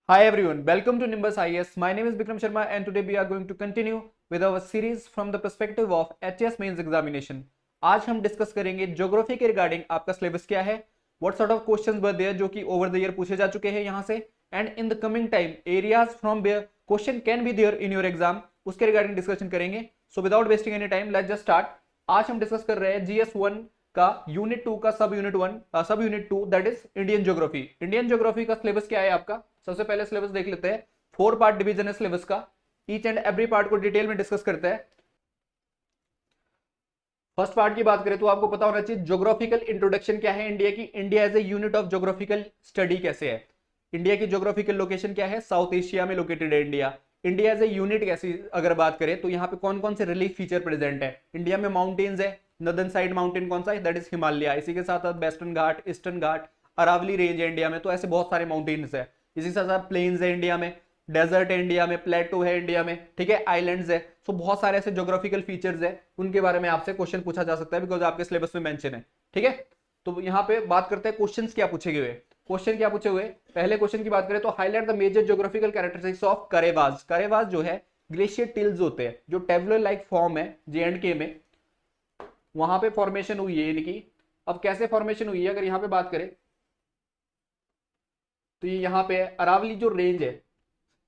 Hi everyone, welcome to Nimbus IAS. My name is Bikram Sharma and today we are going to continue with our series from the perspective of HS Mains Examination. आज हम discuss करेंगे geography के regarding आपका syllabus क्या है, what sort of questions were there जो कि over the year पूछे जा चुके हैं यहाँ से, and in the coming time areas from where question can be there in your exam, उसके रिगार्डिंग डिस्कशन करेंगे. So without wasting any time let's just start. आज हम डिस्कस कर रहे हैं GS1 का यूनिट 2 का सब unit 2 that is Indian geography. Indian geography का सिलेबस क्या है आपका, सबसे पहले सिलेबस देख लेते हैं. 4 पार्ट डिवीजन है सिलेबस का. ईच एंड एवरी पार्ट को डिटेल में डिस्कस करते हैं. फर्स्ट पार्ट की बात करें तो आपको पता होना चाहिए ज्योग्राफिकल इंट्रोडक्शन क्या है इंडिया की. India as a unit of geographical study कैसे है, इंडिया की ज्योग्राफिकल लोकेशन क्या है, साउथ एशिया में लोकेटेड है India. India as a unit कैसी अगर बात करें तो यहाँ पे कौन कौन से रिलीफ फीचर प्रेजेंट है. इंडिया में माउंटेन्स है. नॉर्दर्न साइड माउंटेन कौन सा है, दैट इज हिमालय. इसी के साथ साथ वेस्टर्न घाट, ईस्टर्न घाट, अरावली रेंज है इंडिया में. तो ऐसे बहुत सारे माउंटेन्स है. इसी के साथ साथ प्लेन्स है इंडिया में, डेजर्ट है इंडिया में, प्लेटो है इंडिया में, ठीक है, आइलैंड्स है. सो बहुत सारे ऐसे ज्योग्राफिकल फीचर्स है, उनके बारे में आपसे क्वेश्चन पूछा जा सकता है बिकॉज आपके सिलेबस में मेंशन है. ठीक है, तो यहाँ पे बात करते हैं क्वेश्चंस क्या पूछे गए. क्वेश्चन क्या पूछे हुए, पहले क्वेश्चन की बात करें तो highlight the major geographical characteristics of Karewas. Karewas जो है ग्लेशियर टिल्स होते हैं, जो टेबुलर लाइक फॉर्म है J&K में, वहां पे फॉर्मेशन हुई है इनकी. अब कैसे फॉर्मेशन हुई है अगर यहाँ पे बात करें तो ये यहाँ पे अरावली जो रेंज है,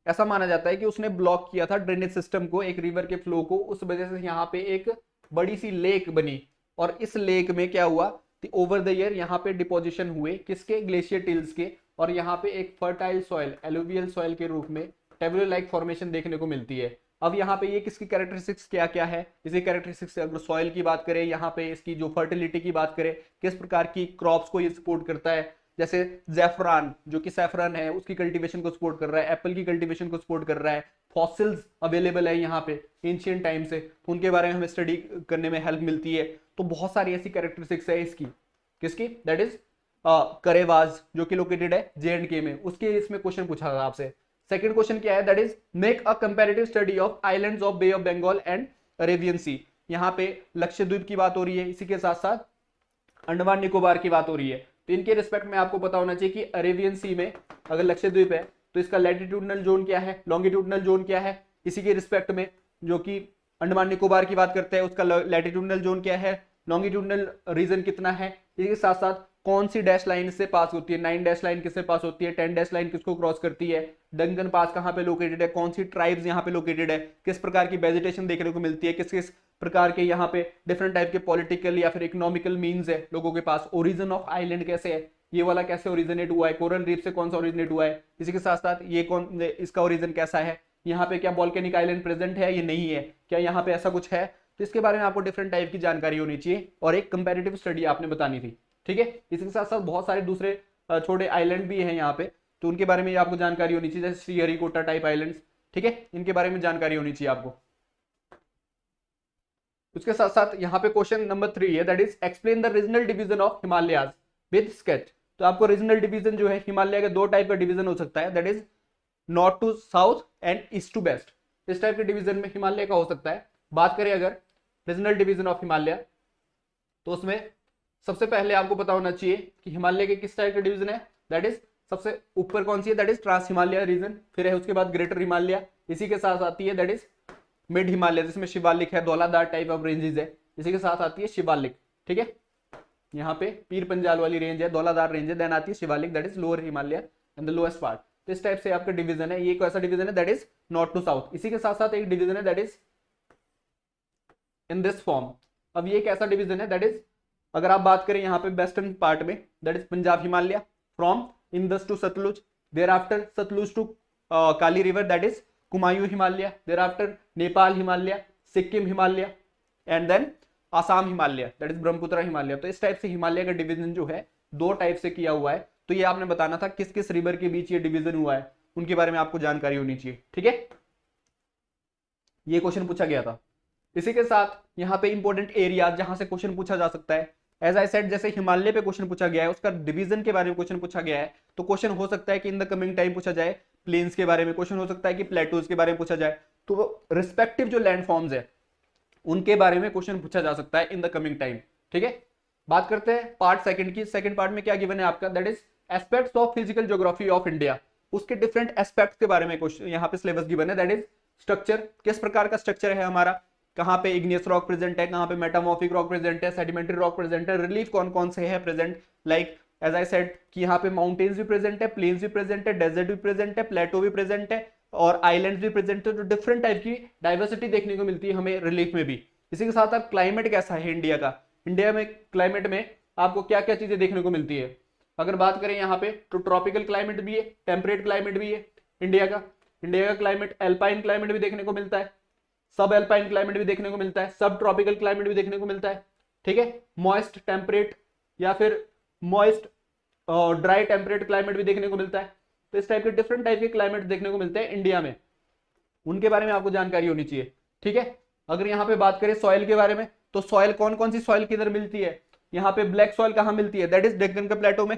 ऐसा माना जाता है कि उसने ब्लॉक किया था ड्रेनेज सिस्टम को, एक रिवर के फ्लो को. उस वजह से यहाँ पे एक बड़ी सी लेक बनी और इस लेक में क्या हुआ, ओवर द ईयर यहाँ पे डिपोजिशन हुए किसके, ग्लेशियर टिल्स के. और यहाँ पे एक फर्टाइल सॉइल, एलुवियल सॉइल के रूप में टेबुलर लाइक फॉर्मेशन देखने को मिलती है. अब यहाँ पे ये किसकी कैरेक्टरिस्टिक्स क्या क्या है, इसी कैरेक्टरिस्टिक्स अगर सॉइल की बात करें, यहाँ पे इसकी जो फर्टिलिटी की बात करें, किस प्रकार की क्रॉप्स को ये सपोर्ट करता है. जैसे जैफरान जो कि सैफरन है उसकी कल्टीवेशन को सपोर्ट कर रहा है, एप्पल की कल्टीवेशन को सपोर्ट कर रहा है. फॉसिल्स अवेलेबल है यहाँ पे एंशिएंट टाइम से, तो उनके बारे में हमें स्टडी करने में हेल्प मिलती है. तो बहुत सारी ऐसी कैरेक्टरिस्टिक्स है इसकी, किसकी, दैट इज करेवाज जो कि लोकेटेड है J&K में. उसके इसमें क्वेश्चन पूछा था आपसे. सेकंड क्वेश्चन क्या है, that is make a comparative study of islands of Bay of Bengal and Arabian Sea. यहाँ पे लक्षद्वीप की बात हो रही है, इसी के साथ साथ अंडमान निकोबार की बात हो रही है. तो इनके रिस्पेक्ट में आपको पता होना चाहिए कि अरेबियन सी में अगर लक्षद्वीप है तो इसका लैटिट्यूडनल जोन क्या है, लॉन्गिट्यूडनल जोन क्या है. इसी के रिस्पेक्ट में जो कि अंडमान निकोबार की बात करते हैं उसका लैटिट्यूडनल जोन क्या है, लॉन्गिट्यूडनल रीजन कितना है. इसी के साथ साथ कौन सी डैश लाइन से पास होती है, 9 डैश लाइन किससे पास होती है, 10 डैश लाइन किसको क्रॉस करती है, डंगन पास कहाँ पे लोकेटेड है, कौन सी ट्राइब्स यहाँ पे लोकेटेड है, किस प्रकार की वेजिटेशन देखने को मिलती है, किस किस प्रकार के यहाँ पे डिफरेंट टाइप के पॉलिटिकल या फिर इकोनॉमिकल मीन्स है लोगों के पास. ओरिजिन ऑफ आइलैंड कैसे है, ये वाला कैसे ओरिजिनेट हुआ है, कोरल रीफ से कौन सा ओरिजिनेट हुआ है. इसी के साथ साथ ये कौन, इसका ओरिजिन कैसा है, यहाँ पे क्या वोल्केनिक आइलैंड प्रेजेंट है, ये नहीं है, क्या यहाँ पे ऐसा कुछ है. तो इसके बारे में आपको डिफरेंट टाइप की जानकारी होनी चाहिए और एक कंपैरेटिव स्टडी आपने बतानी थी. ठीक है, इसके साथ साथ बहुत सारे दूसरे छोटे आइलैंड भी हैं यहाँ पे, तो उनके बारे में आपको जानकारी होनी चाहिए, जैसे श्रीहरिकोटा टाइप आइलैंड्स. ठीक है, इनके बारे में जानकारी होनी चाहिए आपको. उसके साथ साथ यहाँ पे क्वेश्चन नंबर 3 है, that is explain the regional division of Himalayas with sketch. तो आपको रीजनल डिवीजन जो है हिमालय का 2 टाइप का डिवीजन हो सकता है, that is north to south and east to west. इस टाइप के डिवीजन में हिमालय का हो सकता है. बात करें अगर रीजनल डिवीजन ऑफ हिमालय तो उसमें सबसे पहले आपको पता होना चाहिए कि हिमालय के किस टाइप के डिवीजन है, दैट इज सबसे ऊपर कौन सी है, that is trans Himalaya region. फिर है उसके बाद ग्रेटर हिमालय, इसी के साथ आती है दैट इज मिड हिमालय जिसमें शिवालिक है, धौलाधार टाइप ऑफ रेंजेस है. इसी के साथ आती है शिवालिक. ठीक है, यहाँ पे पीर पंजाल वाली रेंज है, धौलाधार रेंज है, देन आती है Shivalik that is lower Himalaya and the lowest part. तो इस टाइप से आपका डिवीजन है. ये कैसा डिवीजन है, that is north to south. इसी के साथ साथ एक डिवीजन है that is in this form. अब ये कैसा डिवीजन है, दैट इज अगर आप बात करें यहाँ पे वेस्टर्न पार्ट में, that is Punjab Himalaya from Indus to Sutlej, thereafter Sutlej to Kali river that is Kumaon Himalaya, thereafter Nepal Himalaya, Sikkim Himalaya and then Assam Himalaya that is Brahmaputra Himalaya. तो इस टाइप से हिमालय का डिवीजन जो है 2 टाइप से किया हुआ है. तो ये आपने बताना था किस किस रिवर के बीच ये डिवीजन हुआ है, उनके बारे में आपको जानकारी होनी चाहिए. ठीक है, ये क्वेश्चन पूछा गया था. इसी के साथ यहाँ पे इंपॉर्टेंट एरिया जहां से क्वेश्चन पूछा जा सकता है, एज आई सेड जैसे हिमालय पे क्वेश्चन पूछा गया है, उसका डिवीजन के बारे में क्वेश्चन पूछा गया है, तो क्वेश्चन हो सकता है कि इन द कमिंग टाइम पूछा जाए प्लेन्स के बारे में, क्वेश्चन हो सकता है कि प्लेटूज के बारे में पूछा जाए. तो रिस्पेक्टिव जो लैंड फॉर्म्स है उनके बारे में क्वेश्चन पूछा जा सकता है इन द कमिंग टाइम. ठीक है, बात करते हैं पार्ट सेकंड की. सेकंड पार्ट में क्या गिवन है आपका, that is aspects of physical geography of India. उसके डिफरेंट एस्पेक्ट के बारे में क्वेश्चन यहाँ पे सिलेबस गिवन है, दैट इज स्ट्रक्चर, किस प्रकार का स्ट्रक्चर है हमारा, कहाँ पे इग्नियस रॉक प्रेजेंट है, कहाँ पे मेटामॉर्फिक रॉक प्रेजेंट है, सेडिमेंट्री रॉक प्रेजेंट है, रिलीफ कौन कौन से है present, like as I said कि यहाँ पे माउंटेन्स भी प्रेजेंट है, प्लेन्स भी प्रेजेंट है, डेजर्ट भी प्रेजेंट है, प्लेटो भी प्रेजेंट है और आइलैंड्स भी प्रेजेंट है। तो डिफरेंट टाइप की डाइवर्सिटी देखने को मिलती है हमें रिलीफ में भी। इसी के साथ साथ क्लाइमेट कैसा है इंडिया का, इंडिया में क्लाइमेट में आपको क्या क्या चीजें देखने को मिलती है। अगर बात करें यहाँ पे तो ट्रॉपिकल क्लाइमेट भी है, टेम्परेट क्लाइमेट भी है इंडिया का क्लाइमेट, एल्पाइन क्लाइमेट भी देखने को मिलता है, सब एल्पाइन क्लाइमेट भी देखने को मिलता है, सब ट्रॉपिकल क्लाइमेट भी देखने को मिलता है, ठीक है। मॉइस्ट टेम्परेट या फिर मॉइस्ट ड्राई टेम्परेट क्लाइमेट भी देखने को मिलता है। तो इस टाइप के डिफरेंट टाइप के क्लाइमेट देखने को मिलते हैं इंडिया में, उनके बारे में आपको जानकारी होनी चाहिए, ठीक है। अगर यहाँ पे बात करें सॉइल के बारे में तो सॉइल कौन कौन सी सॉइल किधर मिलती है, यहाँ पे ब्लैक सॉइल कहाँ मिलती है, दैट इज डेक्कन का प्लेटो में,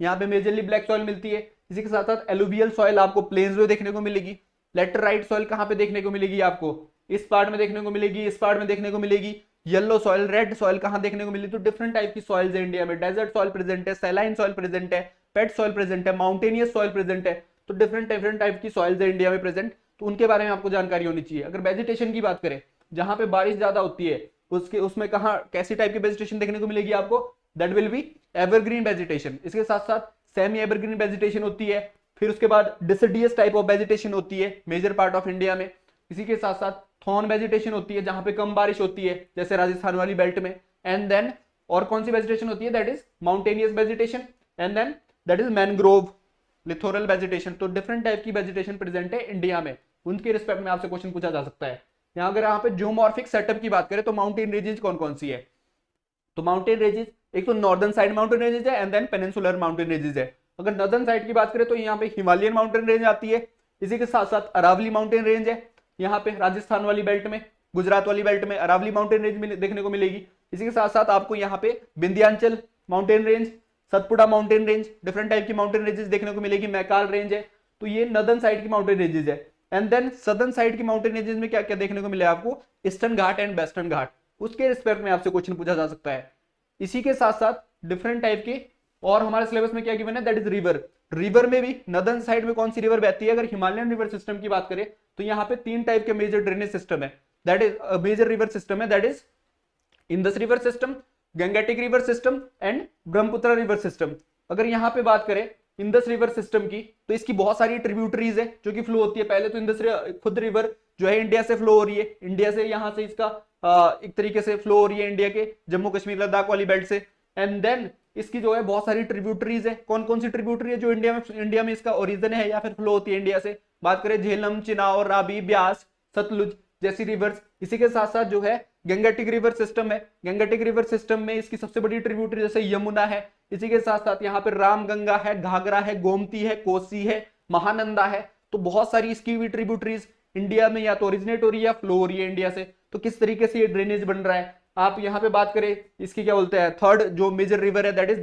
यहाँ पे मेजरली ब्लैक सॉइल मिलती है। इसी के साथ साथ एलुवियल सॉइल आपको प्लेन्स में देखने को मिलेगी। लेटराइट सॉइल कहाँ पे देखने को मिलेगी आपको, इस पार्ट में देखने को मिलेगी, इस पार्ट में देखने को मिलेगी। येलो सॉइल, रेड सॉइल कहाँ देखने को मिली, तो डिफरेंट टाइप की सॉइल्स है इंडिया में, डेजर्ट सॉइल प्रेजेंट है, सैलाइन सॉइल प्रेजेंट है, पेट सॉइल प्रेजेंट है, माउंटेनियस सॉइल प्रेजेंट है। तो डिफरेंट डिफरेंट टाइप की सॉइल्स है इंडिया में प्रेजेंट, तो उनके बारे में आपको जानकारी होनी चाहिए। अगर वेजिटेशन की बात करें, जहां पे बारिश ज्यादा होती है उसमें कहाँ कैसी टाइप की वेजिटेशन देखने को मिलेगी आपको, that will be evergreen vegetation. इसके साथ साथ सेमी एवरग्रीन वेजिटेशन होती है, फिर उसके बाद डिसिडियस टाइप ऑफ वेजिटेशन होती है मेजर पार्ट ऑफ इंडिया में। इसी के साथ साथ थॉर्न वेजिटेशन होती है जहां पे कम बारिश होती है, जैसे राजस्थान वाली बेल्ट में। एंड देन और कौन सी वेजिटेशन होती है, that is mountainous vegetation, and then that is mangrove littoral vegetation. तो डिफरेंट टाइप की वेजिटेशन प्रेजेंट है इंडिया में, उनके रिस्पेक्ट में आपसे क्वेश्चन पूछा जा सकता है। यहाँ अगर यहाँ पे जियोमॉर्फिक सेटअप की बात करें तो माउंटेन रेंजेस कौन कौन सी है, तो माउंटेन रेंजेस एक तो नॉर्दर्न साइड माउंटेन रेंजेस है and then peninsular mountain ranges है। अगर नॉर्दर्न साइड की बात करें तो यहाँ पे हिमालयन माउंटेन रेंज आती है। इसी के साथ साथ अरावली माउंटेन रेंज है, यहाँ पे राजस्थान वाली बेल्ट में, गुजरात वाली बेल्ट में अरावली माउंटेन रेंज देखने को मिलेगी। इसी के साथ साथ आपको यहाँ पे Vindhyachal mountain range, Satpura mountain range, different type की माउंटेन रेंजेस देखने को मिलेगी, मैकाल रेंज है। तो ये नॉर्दर्न साइड की माउंटेन रेंजेस है। एंड देन सदर्न साइड की माउंटेन रेंजेस में क्या क्या देखने को मिले आपको, ईस्टर्न घाट एंड वेस्टर्न घाट, उसके रिस्पेक्ट में आपसे क्वेश्चन पूछा जा सकता है। इसी के साथ साथ डिफरेंट टाइप के और हमारे सिलेबस में क्या गिवन है, दैट इज रिवर। रिवर में भी नॉर्दर्न साइड में कौन सी रिवर बहती है, अगर हिमालयन रिवर सिस्टम की बात करें तो यहाँ पे 3 टाइप के मेजर ड्रेनेज सिस्टम है, that is major river system है, that is Indus river system, Gangetic river system and Brahmaputra river system. अगर यहाँ पे बात करें इंदस रिवर सिस्टम की तो इसकी बहुत सारी ट्रिब्यूटरीज है जो कि फ्लो होती है। पहले तो इंदस खुद रिवर जो है इंडिया से फ्लो हो रही है, इंडिया से यहाँ से इसका एक तरीके से फ्लो हो रही है इंडिया के जम्मू कश्मीर लद्दाख वाली बेल्ट से। एंड देन इसकी जो है बहुत सारी ट्रिब्यूटरीज है, कौन कौन सी ट्रिब्यूटरी है जो इंडिया में इसका ओरिजिन है या फिर फ्लो होती है इंडिया से, बात करें झेलम, चिनाब, रावी, ब्यास, सतलुज जैसी रिवर्स। इसी के साथ साथ जो है गंगेटिक रिवर सिस्टम है, गंगेटिक रिवर सिस्टम में इसकी सबसे बड़ी ट्रिब्यूटरी जैसे यमुना है। इसी के साथ साथ यहाँ पे रामगंगा है, घाघरा है, गोमती है, कोसी है, महानंदा है। तो बहुत सारी इसकी भी ट्रिब्यूटरीज इंडिया में या तो ओरिजिनेट हो रही है या फ्लो हो रही है इंडिया से। तो किस तरीके से ये ड्रेनेज बन रहा है, आप यहाँ पे बात करें इसकी क्या बोलते हैं, थर्ड जो मेजर रिवर है दैट इज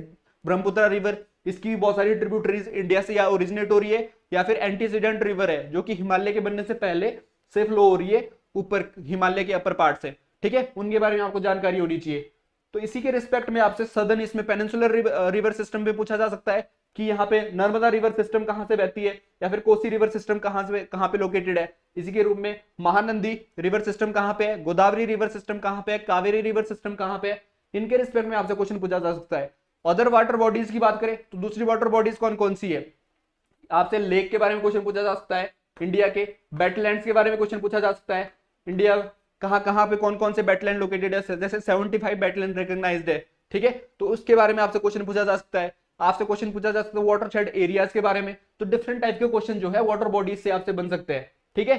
ब्रह्मपुत्र रिवर, इसकी भी बहुत सारी ट्रिब्यूटरीज इंडिया से या ओरिजिनेट हो रही है या फिर एंटीसीडेंट रिवर है जो कि हिमालय के बनने से पहले से फ्लो हो रही है ऊपर हिमालय के अपर पार्ट से, ठीक है। उनके बारे में आपको जानकारी होनी चाहिए। तो इसी के रिस्पेक्ट में आपसे सदर्न इसमें पेनिनसुलर रिवर सिस्टम पे पूछा जा सकता है कि यहाँ पे नर्मदा रिवर सिस्टम कहाँ से बहती है या फिर कोसी रिवर सिस्टम कहाँ पे लोकेटेड है। इसी के रूप में महानंदी रिवर सिस्टम कहाँ पे है, गोदावरी रिवर सिस्टम कहाँ पे है, कावेरी रिवर सिस्टम कहाँ पे है, इनके रिस्पेक्ट में आपसे क्वेश्चन पूछा जा सकता है। अदर वाटर बॉडीज की बात करें तो दूसरी वाटर बॉडीज कौन कौन सी है, आपसे लेक के बारे में क्वेश्चन पूछा जा सकता है, इंडिया के वेटलैंड्स के बारे में क्वेश्चन पूछा जा सकता है, इंडिया कहाँ पे कौन कौन से वेटलैंड लोकेटेड है, जैसे 75 वेटलैंड रिकॉग्नाइज्ड है, ठीक है। तो उसके बारे में आपसे क्वेश्चन पूछा जा सकता है। आपसे क्वेश्चन पूछा जा सकता है वाटरशेड एरियाज के बारे में। तो डिफरेंट टाइप के क्वेश्चन जो है वाटर बॉडीज से आपसे बन सकते हैं, ठीक है।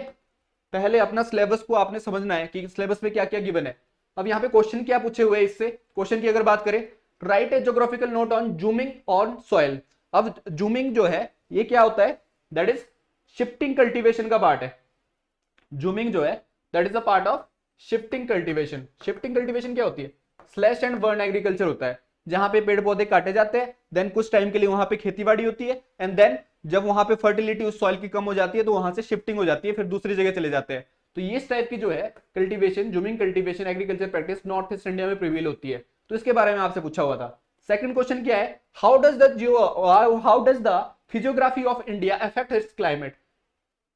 पहले अपना सिलेबस को आपने समझना है कि सिलेबस में क्या क्या गिवन है। अब यहाँ पे क्वेश्चन क्या पूछे हुए हैं, इससे क्वेश्चन की अगर बात करें, right A geographical note on zooming on soil. अब जूमिंग जो है ये क्या होता है, दैट इज शिफ्टिंग कल्टीवेशन का पार्ट है। जूमिंग जो है that is a part of shifting cultivation. Shifting cultivation क्या होती है, स्लैश एंड बर्न एग्रीकल्चर होता है, जहां पे पेड़ पौधे काटे जाते हैं, देन कुछ टाइम के लिए वहां पे खेतीबाड़ी होती है, एंड देन जब वहां पे फर्टिलिटी उस सॉइल की कम हो जाती है तो वहां से शिफ्टिंग हो जाती है, फिर दूसरी जगह चले जाते हैं। तो ये इस टाइप की जो है cultivation, zooming cultivation agriculture practice north east India में प्रिवेल होती है। तो इसके बारे में आपसे पूछा हुआ था। सेकंड क्वेश्चन क्या है, how does the physiography of India affect it's climate.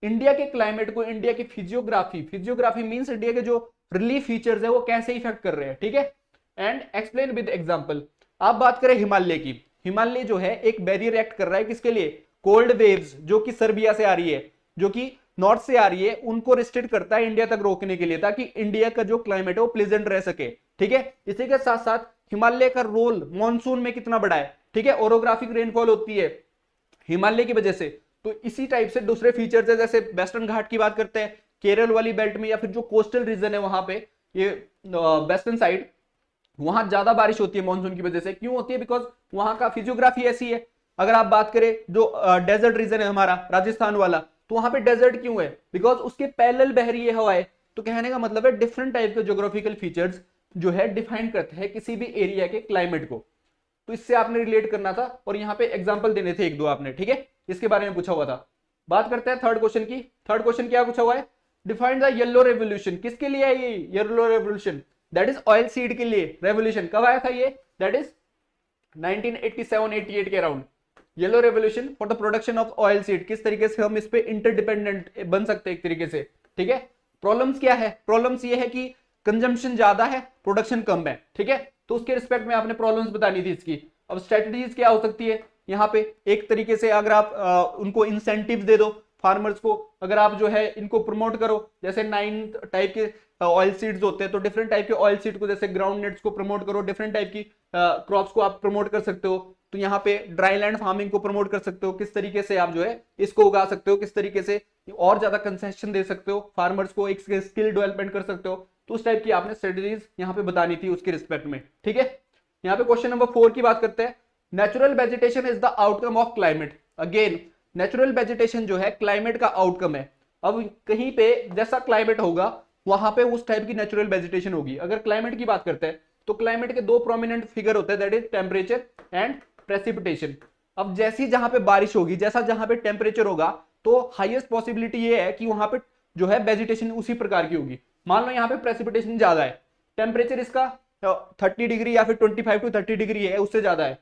India के क्लाइमेट को इंडिया की फिजियोग्राफी मींस इंडिया के जो रिलीफ फीचर्स है वो कैसे इफेक्ट कर रहे हैं, ठीक है। And explain with example. आप बात करें हिमालय की, हिमालय जो है एक बैरियर एक्ट कर रहा है किसके लिए, कोल्ड वेव्स जो कि सर्बिया से आ रही है, जो कि नॉर्थ से आ रही है, उनको रिस्ट्रिक्ट करता है इंडिया तक रोकने के लिए, ताकि इंडिया का जो क्लाइमेट है वो प्लेजेंट रह सके, ठीक है। इसी के साथ साथ हिमालय का रोल मॉनसून में कितना बड़ा है, ठीक है, ओरोग्राफिक रेनफॉल होती है हिमालय की वजह से। तो इसी टाइप से दूसरे फीचर्स है, जैसे वेस्टर्न घाट की बात करते हैं, केरल वाली बेल्ट में या फिर जो कोस्टल रीजन है वहां पे, ये वेस्टर्न साइड, वहां ज्यादा बारिश होती है मॉनसून की वजह से। क्यों होती है, बिकॉज वहां का फिजियोग्राफी ऐसी है। अगर आप बात करें जो डेजर्ट रीजन है हमारा राजस्थान वाला, तो वहां पे डेजर्ट क्यों है, बिकॉज उसके पैरेलल बह रही है हवाएं। तो कहने का मतलब है डिफरेंट टाइप के ज्योग्राफिकल फीचर्स जो है डिफाइन करते हैं किसी भी एरिया के क्लाइमेट को। तो इससे आपने रिलेट करना था और यहाँ पे एग्जाम्पल देने थे एक दो आपने, ठीक है, इसके बारे में पूछा हुआ था। बात करते हैं थर्ड क्वेश्चन की। थर्ड क्वेश्चन क्या पूछा हुआ है, डिफाइन द येलो रेवोल्यूशन। किसके लिए है ये yellow revolution, that is oil seed के लिए। रेवोल्यूशन कब आया था ये, दैट इज 1987-88 के around. Yellow revolution for the production of oil seed, किस तरीके से हम इस पे इंटरडिपेंडेंट बन सकते हैं एक तरीके से, ठीक है। प्रॉब्लम्स क्या है, प्रॉब्लम्स ये है कि कंजम्पशन ज्यादा है, प्रोडक्शन कम है, ठीक है। तो उसके रिस्पेक्ट में आपने प्रॉब्लम्स बतानी थी इसकी। अब स्ट्रेटजीज क्या हो सकती है यहाँ पे, एक तरीके से अगर आप उनको इंसेंटिव दे दो फार्मर्स को, अगर आप जो है इनको प्रमोट करो, जैसे 9 टाइप के ऑयल सीड्स होते हैं, तो डिफरेंट टाइप के ऑयल सीड को, जैसे ग्राउंड नट्स को प्रमोट करो, डिफरेंट टाइप की क्रॉप्स को आप प्रमोट कर सकते हो। तो यहाँ पे ड्राई लैंड फार्मिंग को प्रमोट कर सकते हो, किस तरीके से आप जो है इसको उगा सकते हो, किस तरीके से और ज्यादा कंसेशन दे सकते हो फार्मर्स को, एक स्किल डेवलपमेंट कर सकते हो। तो उस टाइप की आपने स्ट्रेटजीज यहाँ पे बतानी थी उसके रिस्पेक्ट में, ठीक है। यहाँ पे क्वेश्चन नंबर 4 की बात करते हैं। Natural vegetation is the outcome of climate. Again natural vegetation जो है क्लाइमेट का आउटकम है। अब कहीं पे जैसा क्लाइमेट होगा वहां पे उस टाइप की नेचुरल वेजिटेशन होगी। अगर क्लाइमेट की बात करते हैं तो क्लाइमेट के दो प्रोमिनेंट फिगर होते हैं, that is temperature and precipitation. अब जैसी जहां पे बारिश होगी, जैसा जहां पे टेम्परेचर होगा, तो हाईएस्ट पॉसिबिलिटी ये है कि वहां पे जो है वेजिटेशन उसी प्रकार की होगी। मान लो यहाँ पे प्रेसिपिटेशन ज्यादा है, टेम्परेचर इसका 30 डिग्री या फिर 25 to 30 डिग्री है, उससे ज्यादा है,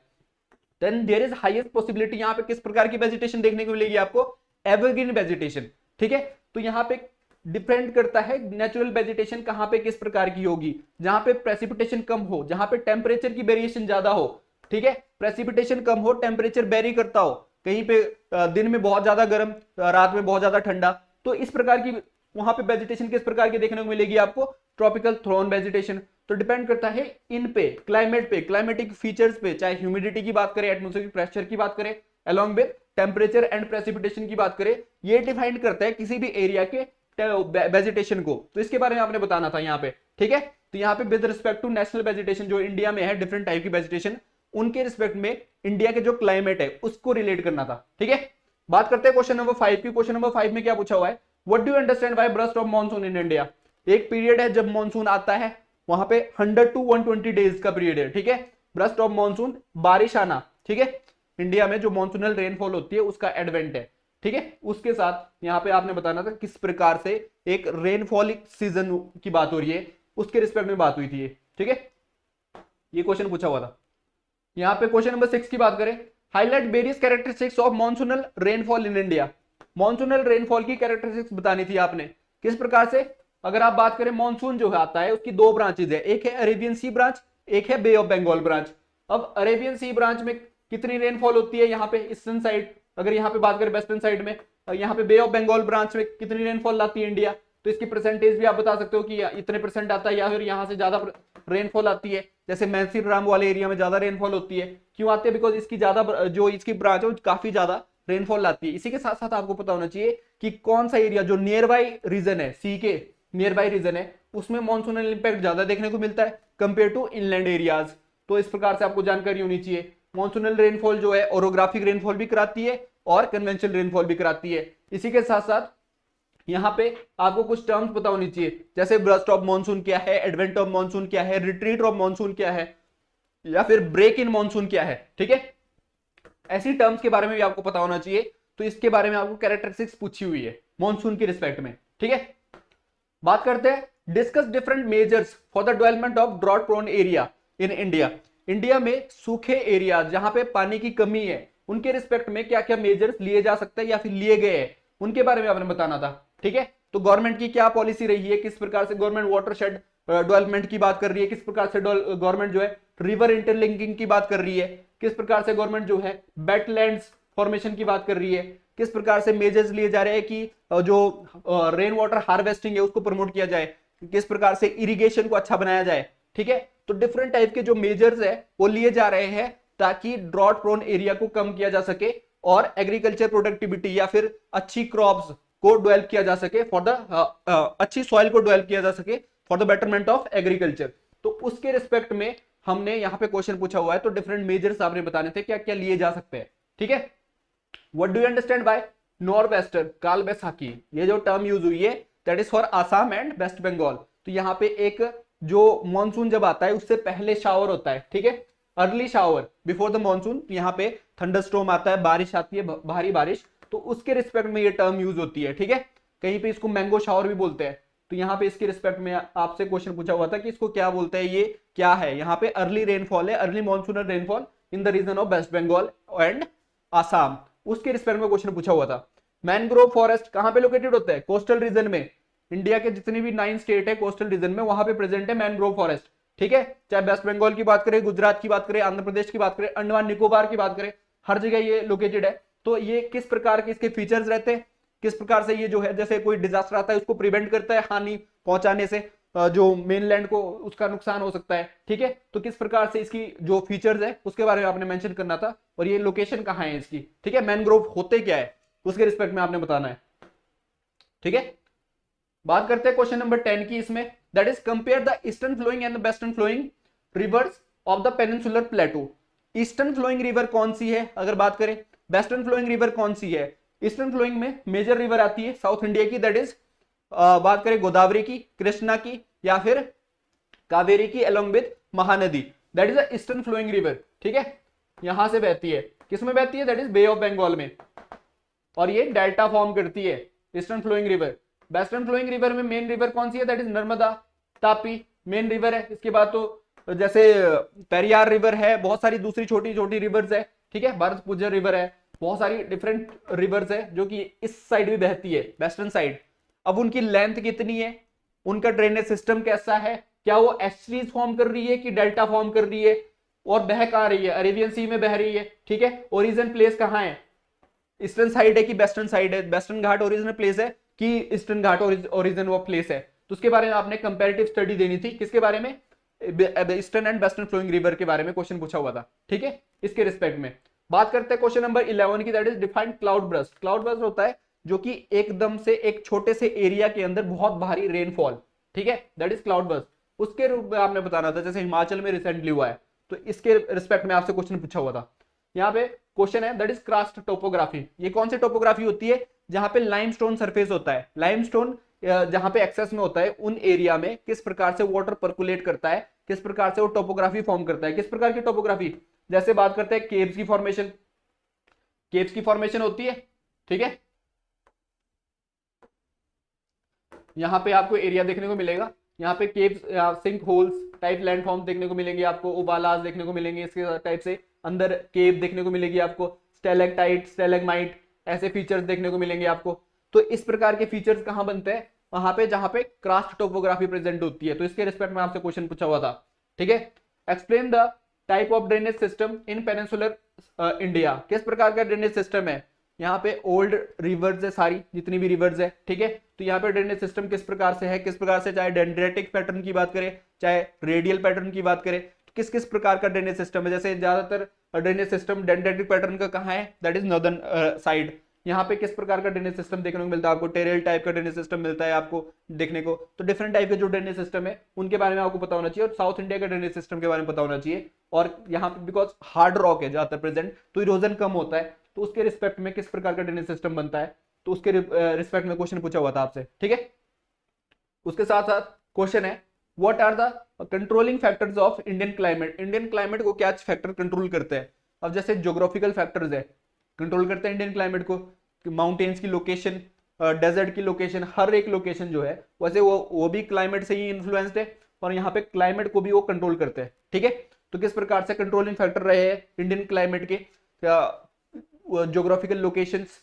then there is highest possibility यहाँ पे किस प्रकार की वेजिटेशन देखने को मिलेगी आपको, एवरग्रीन वेजिटेशन, ठीक है। तो यहाँ पे डिपेंड करता है नेचुरल वेजिटेशन कहाँ पे किस प्रकार की होगी, जहां पे प्रेसिपिटेशन कम हो, जहां पे टेम्परेचर की वेरिएशन ज्यादा हो, ठीक है, प्रेसिपिटेशन कम हो, टेम्परेचर वेरी करता हो, कहीं पे दिन में बहुत ज्यादा गर्म, रात में बहुत ज्यादा ठंडा, तो इस प्रकार की वहां पे वेजिटेशन किस प्रकार की देखने को मिलेगी आपको, ट्रॉपिकल थ्रोन वेजिटेशन। तो डिपेंड करता है इन पे, क्लाइमेट पे, क्लाइमेटिक फीचर्स पे, चाहे ह्यूमिडिटी की बात करें, एटमॉस्फेरिक प्रेशर की बात करें, along with temperature and precipitation की बात करें, ये डिफाइन करता है किसी भी एरिया के वेजिटेशन को। तो इसके बारे में आपने बताना था यहाँ पे, ठीक है। तो यहाँ पे with respect to national vegetation जो इंडिया में है, डिफरेंट टाइप की वेजिटेशन, उनके रिस्पेक्ट में इंडिया के जो क्लाइमेट है उसको रिलेट करना था, ठीक है। बात करते हैं क्वेश्चन नंबर 5 की। क्वेश्चन नंबर 5 में क्या पूछा हुआ है, what do you understand bye burst of monsoon in India. एक पीरियड है जब मॉनसून आता है, वहां पे 100 to 120 डेज का पीरियड है, ठीक है। बर्स्ट ऑफ मॉनसून, बारिश आना, ठीक है, इंडिया में जो मॉनसूनल रेनफॉल होती है उसका एडवेंट है, ठीक है। उसके साथ यहाँ पे आपने बताना था किस प्रकार से एक रेनफॉल सीजन की बात हो रही है, उसके रिस्पेक्ट में बात हुई थी, ठीक है। ये क्वेश्चन पूछा हुआ था। यहाँ पे क्वेश्चन नंबर 6 की बात करें, highlight various characteristics of monsoonal rainfall in India. Monsoonal rainfall की कैरेक्टरिस्टिक्स बतानी थी आपने, किस प्रकार से। अगर आप बात करें मॉनसून जो आता है उसकी दो ब्रांचेज है, एक है अरेबियन सी ब्रांच, एक है बे ऑफ बंगाल ब्रांच। अब अरेबियन सी ब्रांच में कितनी रेनफॉल होती है यहाँ पे ईस्टर्न साइड, अगर यहाँ पे बात करें वेस्टर्न साइड में, यहाँ पे बे ऑफ बंगाल ब्रांच में कितनी रेनफॉल लाती है इंडिया, तो इसकी परसेंटेज भी आप बता सकते हो कि इतने परसेंट आता है, या फिर यहाँ से ज्यादा रेनफॉल आती है। जैसे मैंसीर राम वाले एरिया में ज्यादा रेनफॉल होती है, क्यों आती है, बिकॉज इसकी ज्यादा जो इसकी ब्रांच है काफी ज्यादा रेनफॉल आती है। इसी के साथ साथ आपको पता होना चाहिए कि कौन सा एरिया जो नियर बाई रीजन है, सी के नियर बाई रीजन है, उसमें मॉनसूनल इंपैक्ट ज्यादा देखने को मिलता है कंपेयर टू इनलैंड एरियाज। तो इस प्रकार से आपको जानकारी होनी चाहिए। मॉनसूनल रेनफॉल जो है ओरोग्राफिक रेनफॉल भी कराती है और कन्वेंशनल रेनफॉल भी कराती है। इसी के साथ साथ यहाँ पे आपको कुछ टर्म्स पता होनी चाहिए, जैसे बर्स्ट ऑफ मॉनसून क्या है, एडवेंट ऑफ मॉनसून क्या है, रिट्रीट ऑफ मॉनसून क्या है, या फिर ब्रेक इन मॉनसून क्या है, ठीक है। ऐसी टर्म्स के बारे में भी आपको पता होना चाहिए। तो इसके बारे में आपको कैरेक्टरिस्टिक्स पूछी हुई है मॉनसून के रिस्पेक्ट में, ठीक है। बात करते हैं, discuss different measures for the development of drought prone area in India. India में सूखे एरिया जहां पे पानी की कमी है उनके रिस्पेक्ट में क्या क्या मेजर्स लिए जा सकते हैं या फिर लिए गए हैं उनके बारे में आपने बताना था। ठीक है, तो गवर्नमेंट की क्या पॉलिसी रही है, किस प्रकार से गवर्नमेंट वाटरशेड डेवलपमेंट की बात कर रही है, किस प्रकार से गवर्नमेंट जो है रिवर इंटरलिंकिंग की बात कर रही है, किस प्रकार से गवर्नमेंट जो है वेटलैंड्स फॉर्मेशन की बात कर रही है, किस प्रकार से मेजर्स लिए जा रहे हैं कि जो रेन वाटर हार्वेस्टिंग है उसको प्रमोट किया जाए, किस प्रकार से इरिगेशन को अच्छा बनाया जाए। ठीक है, तो डिफरेंट टाइप के जो मेजर्स है वो लिए जा रहे हैं ताकि ड्रॉट प्रोन एरिया को कम किया जा सके और एग्रीकल्चर प्रोडक्टिविटी या फिर अच्छी क्रॉप्स को डेवलप किया जा सके फॉर द अच्छी सॉइल को डेवलप किया जा सके for the betterment of agriculture. तो उसके रिस्पेक्ट में हमने यहाँ पे क्वेश्चन पूछा हुआ है, तो डिफरेंट मेजर्स आपने बताने थे क्या क्या लिए जा सकते हैं। ठीक है, what do you understand by north wester Kal Baisakhi, ये जो टर्म यूज हुई है that is for Assam and West Bengal. तो यहाँ पे एक जो मॉनसून जब आता है उससे पहले शावर होता है, ठीक है, early shower before the monsoon, यहाँ पे थंडरस्टॉर्म आता है, बारिश आती है, भारी बारिश, तो उसके रिस्पेक्ट में ये टर्म यूज होती है। ठीक है, कहीं पे इसको मैंगो शावर भी बोलते हैं। तो यहाँ पे इसके रिस्पेक्ट में आपसे क्वेश्चन पूछा हुआ था कि इसको क्या बोलते हैं, ये क्या है। यहाँ पे अर्ली रेनफॉल है, early monsoonal rainfall in the region of West Bengal and Assam, उसके रिस्पेक्ट में क्वेश्चन पूछा हुआ था। मैनग्रोव फॉरेस्ट कहां पे लोकेटेड होता है, कोस्टल रीजन में। इंडिया के जितनी भी 9 स्टेट है कोस्टल रीजन में वहां पे प्रेजेंट है मैनग्रोव फॉरेस्ट। ठीक है, चाहे वेस्ट बंगाल की बात करें, गुजरात की बात करें, आंध्र प्रदेश की बात करें, अंडमान निकोबार की बात करें, हर जगह ये लोकेटेड है। तो ये किस प्रकार के इसके फीचर्स रहते हैं, किस प्रकार से ये जो है जैसे कोई डिजास्टर आता है उसको प्रिवेंट करता है हानि पहुंचाने से, जो मेनलैंड को उसका नुकसान हो सकता है। ठीक है, तो किस प्रकार से इसकी जो फीचर्स है उसके बारे में आपने मेंशन करना था, और ये लोकेशन कहाँ है इसकी। ठीक है, मैनग्रोव होते क्या है उसके रिस्पेक्ट में आपने बताना है। ठीक है, बात करते हैं क्वेश्चन नंबर 10 की, इसमें that is compare the eastern flowing and the western flowing rivers of the peninsular plateau. Eastern flowing river कौन सी है अगर बात करें, वेस्टर्न फ्लोइंग रिवर कौन सी है। ईस्टर्न फ्लोइंग में मेजर रिवर आती है साउथ इंडिया की, दैट इज बात करें गोदावरी की, कृष्णा की, या फिर कावेरी की along with Mahanadi, that is the eastern flowing river. ठीक है, यहां से बहती है, किसमें बहती है, that is Bay of Bengal में, और ये डेल्टा फॉर्म करती है eastern flowing river. Western flowing river में मेन रिवर कौन सी है, that is Narmada, Tapi main river है। इसके बाद तो जैसे पेरियार रिवर है, बहुत सारी दूसरी छोटी छोटी रिवर्स है। ठीक है, भरतपुर रिवर है, बहुत सारी डिफरेंट रिवर्स है जो कि इस साइड भी बहती है, वेस्टर्न साइड। अब उनकी लेंथ कितनी है, उनका ड्रेनेज सिस्टम कैसा है, क्या वो एस्ट्रीज फॉर्म कर रही है कि डेल्टा फॉर्म कर रही है, और बह कहां रही है, अरेबियन सी में बह रही है। ठीक है, ओरिजिन प्लेस कहां है, ईस्टर्न साइड है कि वेस्टर्न साइड है, वेस्टर्न घाट ओरिजिनल प्लेस है कि eastern Ghat origin of place है। तो उसके बारे में आपने कंपैरेटिव स्टडी देनी थी, किसके बारे में, eastern and western flowing river के बारे में क्वेश्चन पूछा हुआ था। ठीक है, इसके रिस्पेक्ट में बात करते हैं क्वेश्चन नंबर 11 की, that is defined cloud burst. Cloud burst होता है जो कि एकदम से एक छोटे से एरिया के अंदर बहुत भारी रेनफॉल, ठीक है, दैट इज क्लाउड बर्स्ट। उसके रूप में आपने बताना था, जैसे हिमाचल में रिसेंटली हुआ है, तो इसके रिस्पेक्ट में आपसे क्वेश्चन पूछा हुआ था। यहाँ पे क्वेश्चन है दैट इज क्रास्ट टोपोग्राफी। ये कौन सी टोपोग्राफी होती है, जहां पे लाइमस्टोन सरफेस होता है, लाइमस्टोन जहां पे एक्सेस में होता है उन एरिया में किस प्रकार से वाटर पर्कुलेट करता है, किस प्रकार से वो टोपोग्राफी फॉर्म करता है। किस प्रकार की टोपोग्राफी, जैसे बात करते हैं केव्स की फॉर्मेशन, केव्स की फॉर्मेशन होती है। ठीक है, यहाँ पे आपको एरिया देखने को मिलेगा, यहाँ पे caves, sink holes type landform देखने को मिलेंगे आपको, ओबालास देखने को मिलेंगे इसके टाइप से, अंदर केव देखने को मिलेगी आपको, स्टेलेक्टाइट स्टेलेग्माइट ऐसे फीचर्स देखने को मिलेंगे आपको। तो इस प्रकार के फीचर्स कहाँ बनते हैं, वहां पे जहां पे क्रास्ट टोपोग्राफी प्रेजेंट होती है। तो इसके रिस्पेक्ट में आपसे क्वेश्चन पूछा हुआ था। ठीक है, explain the type of drainage system in peninsular India. किस प्रकार का ड्रेनेज सिस्टम है, यहाँ पे ओल्ड रिवर्स है, सारी जितनी भी रिवर्स है। ठीक है, तो यहाँ पे ड्रेनेज सिस्टम किस प्रकार से है, किस प्रकार से, चाहे डेंड्रेटिक पैटर्न की बात करें चाहे रेडियल पैटर्न की बात करें, तो किस किस प्रकार का ड्रेनेज सिस्टम है। जैसे ज्यादातर ड्रेनेज सिस्टम डेंड्रेटिक पैटर्न का कहाँ है, दैट इज नॉर्दर्न साइड। यहाँ पे किस प्रकार का ड्रेनेज सिस्टम देखने को मिलता है आपको, टेरेल टाइप का ड्रेनेज सिस्टम मिलता है आपको देखने को। तो डिफरेंट टाइप के जो ड्रेनेज सिस्टम है उनके बारे में आपको पता होना चाहिए, और साउथ इंडिया का ड्रेनेज सिस्टम के बारे में पता होना चाहिए। और यहाँ पे बिकॉज हार्ड रॉक है ज्यादातर प्रेजेंट, तो इरोजन कम होता है, तो उसके रिस्पेक्ट में किस प्रकार का ड्रेनेज सिस्टम बनता है, तो उसके रिस्पेक्ट में क्वेश्चन पूछा हुआ था आपसे। ठीक है, उसके साथ साथ क्वेश्चन है what are the controlling factors of Indian climate. Indian climate को क्या फैक्टर कंट्रोल करते हैं। अब जैसे ज्योग्राफिकल फैक्टर्स है, कंट्रोल करते हैं इंडियन क्लाइमेट को, माउंटेन्स की लोकेशन, डेजर्ट की लोकेशन, हर एक लोकेशन जो है वैसे वो भी क्लाइमेट से ही इन्फ्लुएंस्ड है, और यहाँ पे क्लाइमेट को भी वो कंट्रोल करते हैं। ठीक है, तो किस प्रकार से कंट्रोलिंग फैक्टर रहे हैं इंडियन क्लाइमेट के, ज्योग्राफिकल लोकेशंस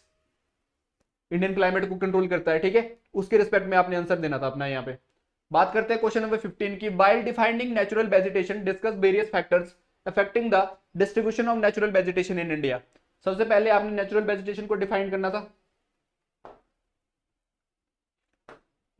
इंडियन क्लाइमेट को कंट्रोल करता है, ठीक है, उसके रिस्पेक्ट में आपने आंसर देना था अपना। यहाँ पे बात करते हैं क्वेश्चन नंबर 15 की, while defining natural vegetation discuss various factors affecting the distribution of natural vegetation in India. सबसे पहले आपने नेचुरल वेजिटेशन को डिफाइन करना था,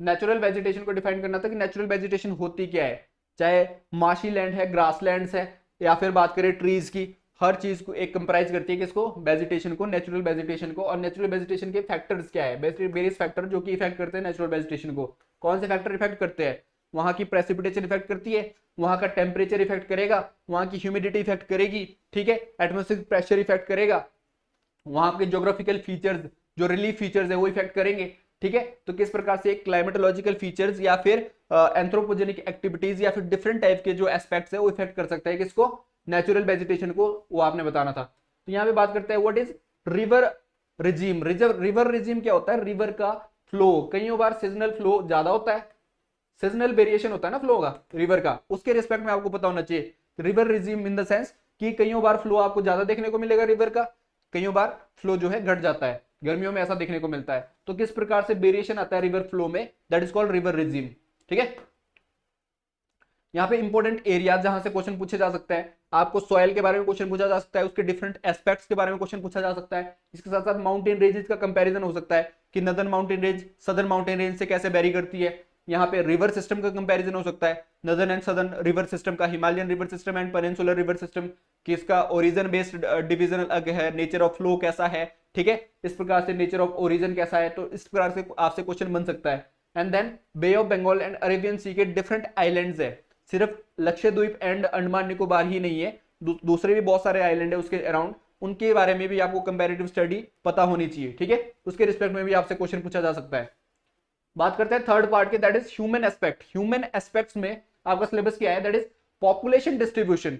नेचुरल वेजिटेशन को डिफाइन करना था कि नेचुरल वेजिटेशन होती क्या है, चाहे माशी लैंड है, ग्रासलैंड्स है, या फिर बात करें ट्रीज की, हर चीज को एक कंप्राइज करती है किसको, वेजिटेशन को, नेचुरल वेजिटेशन को। और नेचुरल वेजिटेशन के फैक्टर्स क्या है, वेरियस फैक्टर जो कि इफेक्ट करते हैं नेचुरल वेजिटेशन को। कौन से फैक्टर इफेक्ट करते हैं, वहां की प्रेसिपिटेशन इफेक्ट करती है, वहां का टेम्परेचर इफेक्ट करेगा, वहां की ह्यूमिडिटी इफेक्ट करेगी, ठीक है, एटमॉस्फेरिक प्रेशर इफेक्ट करेगा, वहां के ज्योग्राफिकल फीचर्स जो रिलीफ फीचर्स है वो इफेक्ट करेंगे, ठीक है। तो किस प्रकार से क्लाइमेटोलॉजिकल फीचर्स या फिर एंथ्रोपोजेनिक एक्टिविटीज या फिर डिफरेंट टाइप के जो एस्पेक्ट्स है वो इफेक्ट कर सकता है किसको, नेचुरल वेजिटेशन को, वो आपने बताना था। तो यहाँ पे बात करते हैं what is river regime. River regime क्या होता है, रिवर का फ्लो, कई बार सीजनल फ्लो ज्यादा होता है, सीजनल वेरिएशन होता है ना फ्लो का रिवर का, उसके रिस्पेक्ट में आपको पता होना चाहिए। River regime in the sense कि कई बार फ्लो आपको ज्यादा देखने को मिलेगा रिवर का, कई बार फ्लो जो है घट जाता है, गर्मियों में ऐसा देखने को मिलता है। तो किस प्रकार से वेरिएशन आता है रिवर फ्लो में, that is called river regime, ठीक है। यहाँ पे इंपॉर्टेंट एरिया जहां से क्वेश्चन पूछे जा सकता है, आपको सॉइल के बारे में क्वेश्चन पूछा जा सकता है, उसके डिफरेंट एस्पेक्ट्स के बारे में क्वेश्चन पूछा जा सकता है। इसके साथ साथ माउंटेन रेंजेस का कंपैरिजन हो सकता है कि northern mountain range southern mountain range से कैसे वेरी करती है। यहाँ पे रिवर सिस्टम का कंपैरिजन हो सकता है, northern and southern river system का, Himalayan river system and peninsular river system, कि इसका ओरिजिन बेस्ड डिवीजन अलग है, नेचर ऑफ फ्लो कैसा है, ठीक है, इस प्रकार से नेचर ऑफ ओरिजिन कैसा है। तो इस प्रकार से आपसे क्वेश्चन बन सकता है। And then Bay of Bengal and Arabian Sea के डिफरेंट आइलैंड्स है, सिर्फ लक्षद्वीप एंड अंडमान निकोबार ही नहीं है, दूसरे भी बहुत सारे आइलैंड है उसके अराउंड, उनके बारे में भी आपको कंपैरेटिव स्टडी पता होनी चाहिए, ठीक है, उसके रिस्पेक्ट में भी आपसे क्वेश्चन पूछा जा सकता है। बात करते हैं थर्ड पार्ट के, that is human aspect. Human aspects में आपका सिलेबस क्या है, that is population distribution.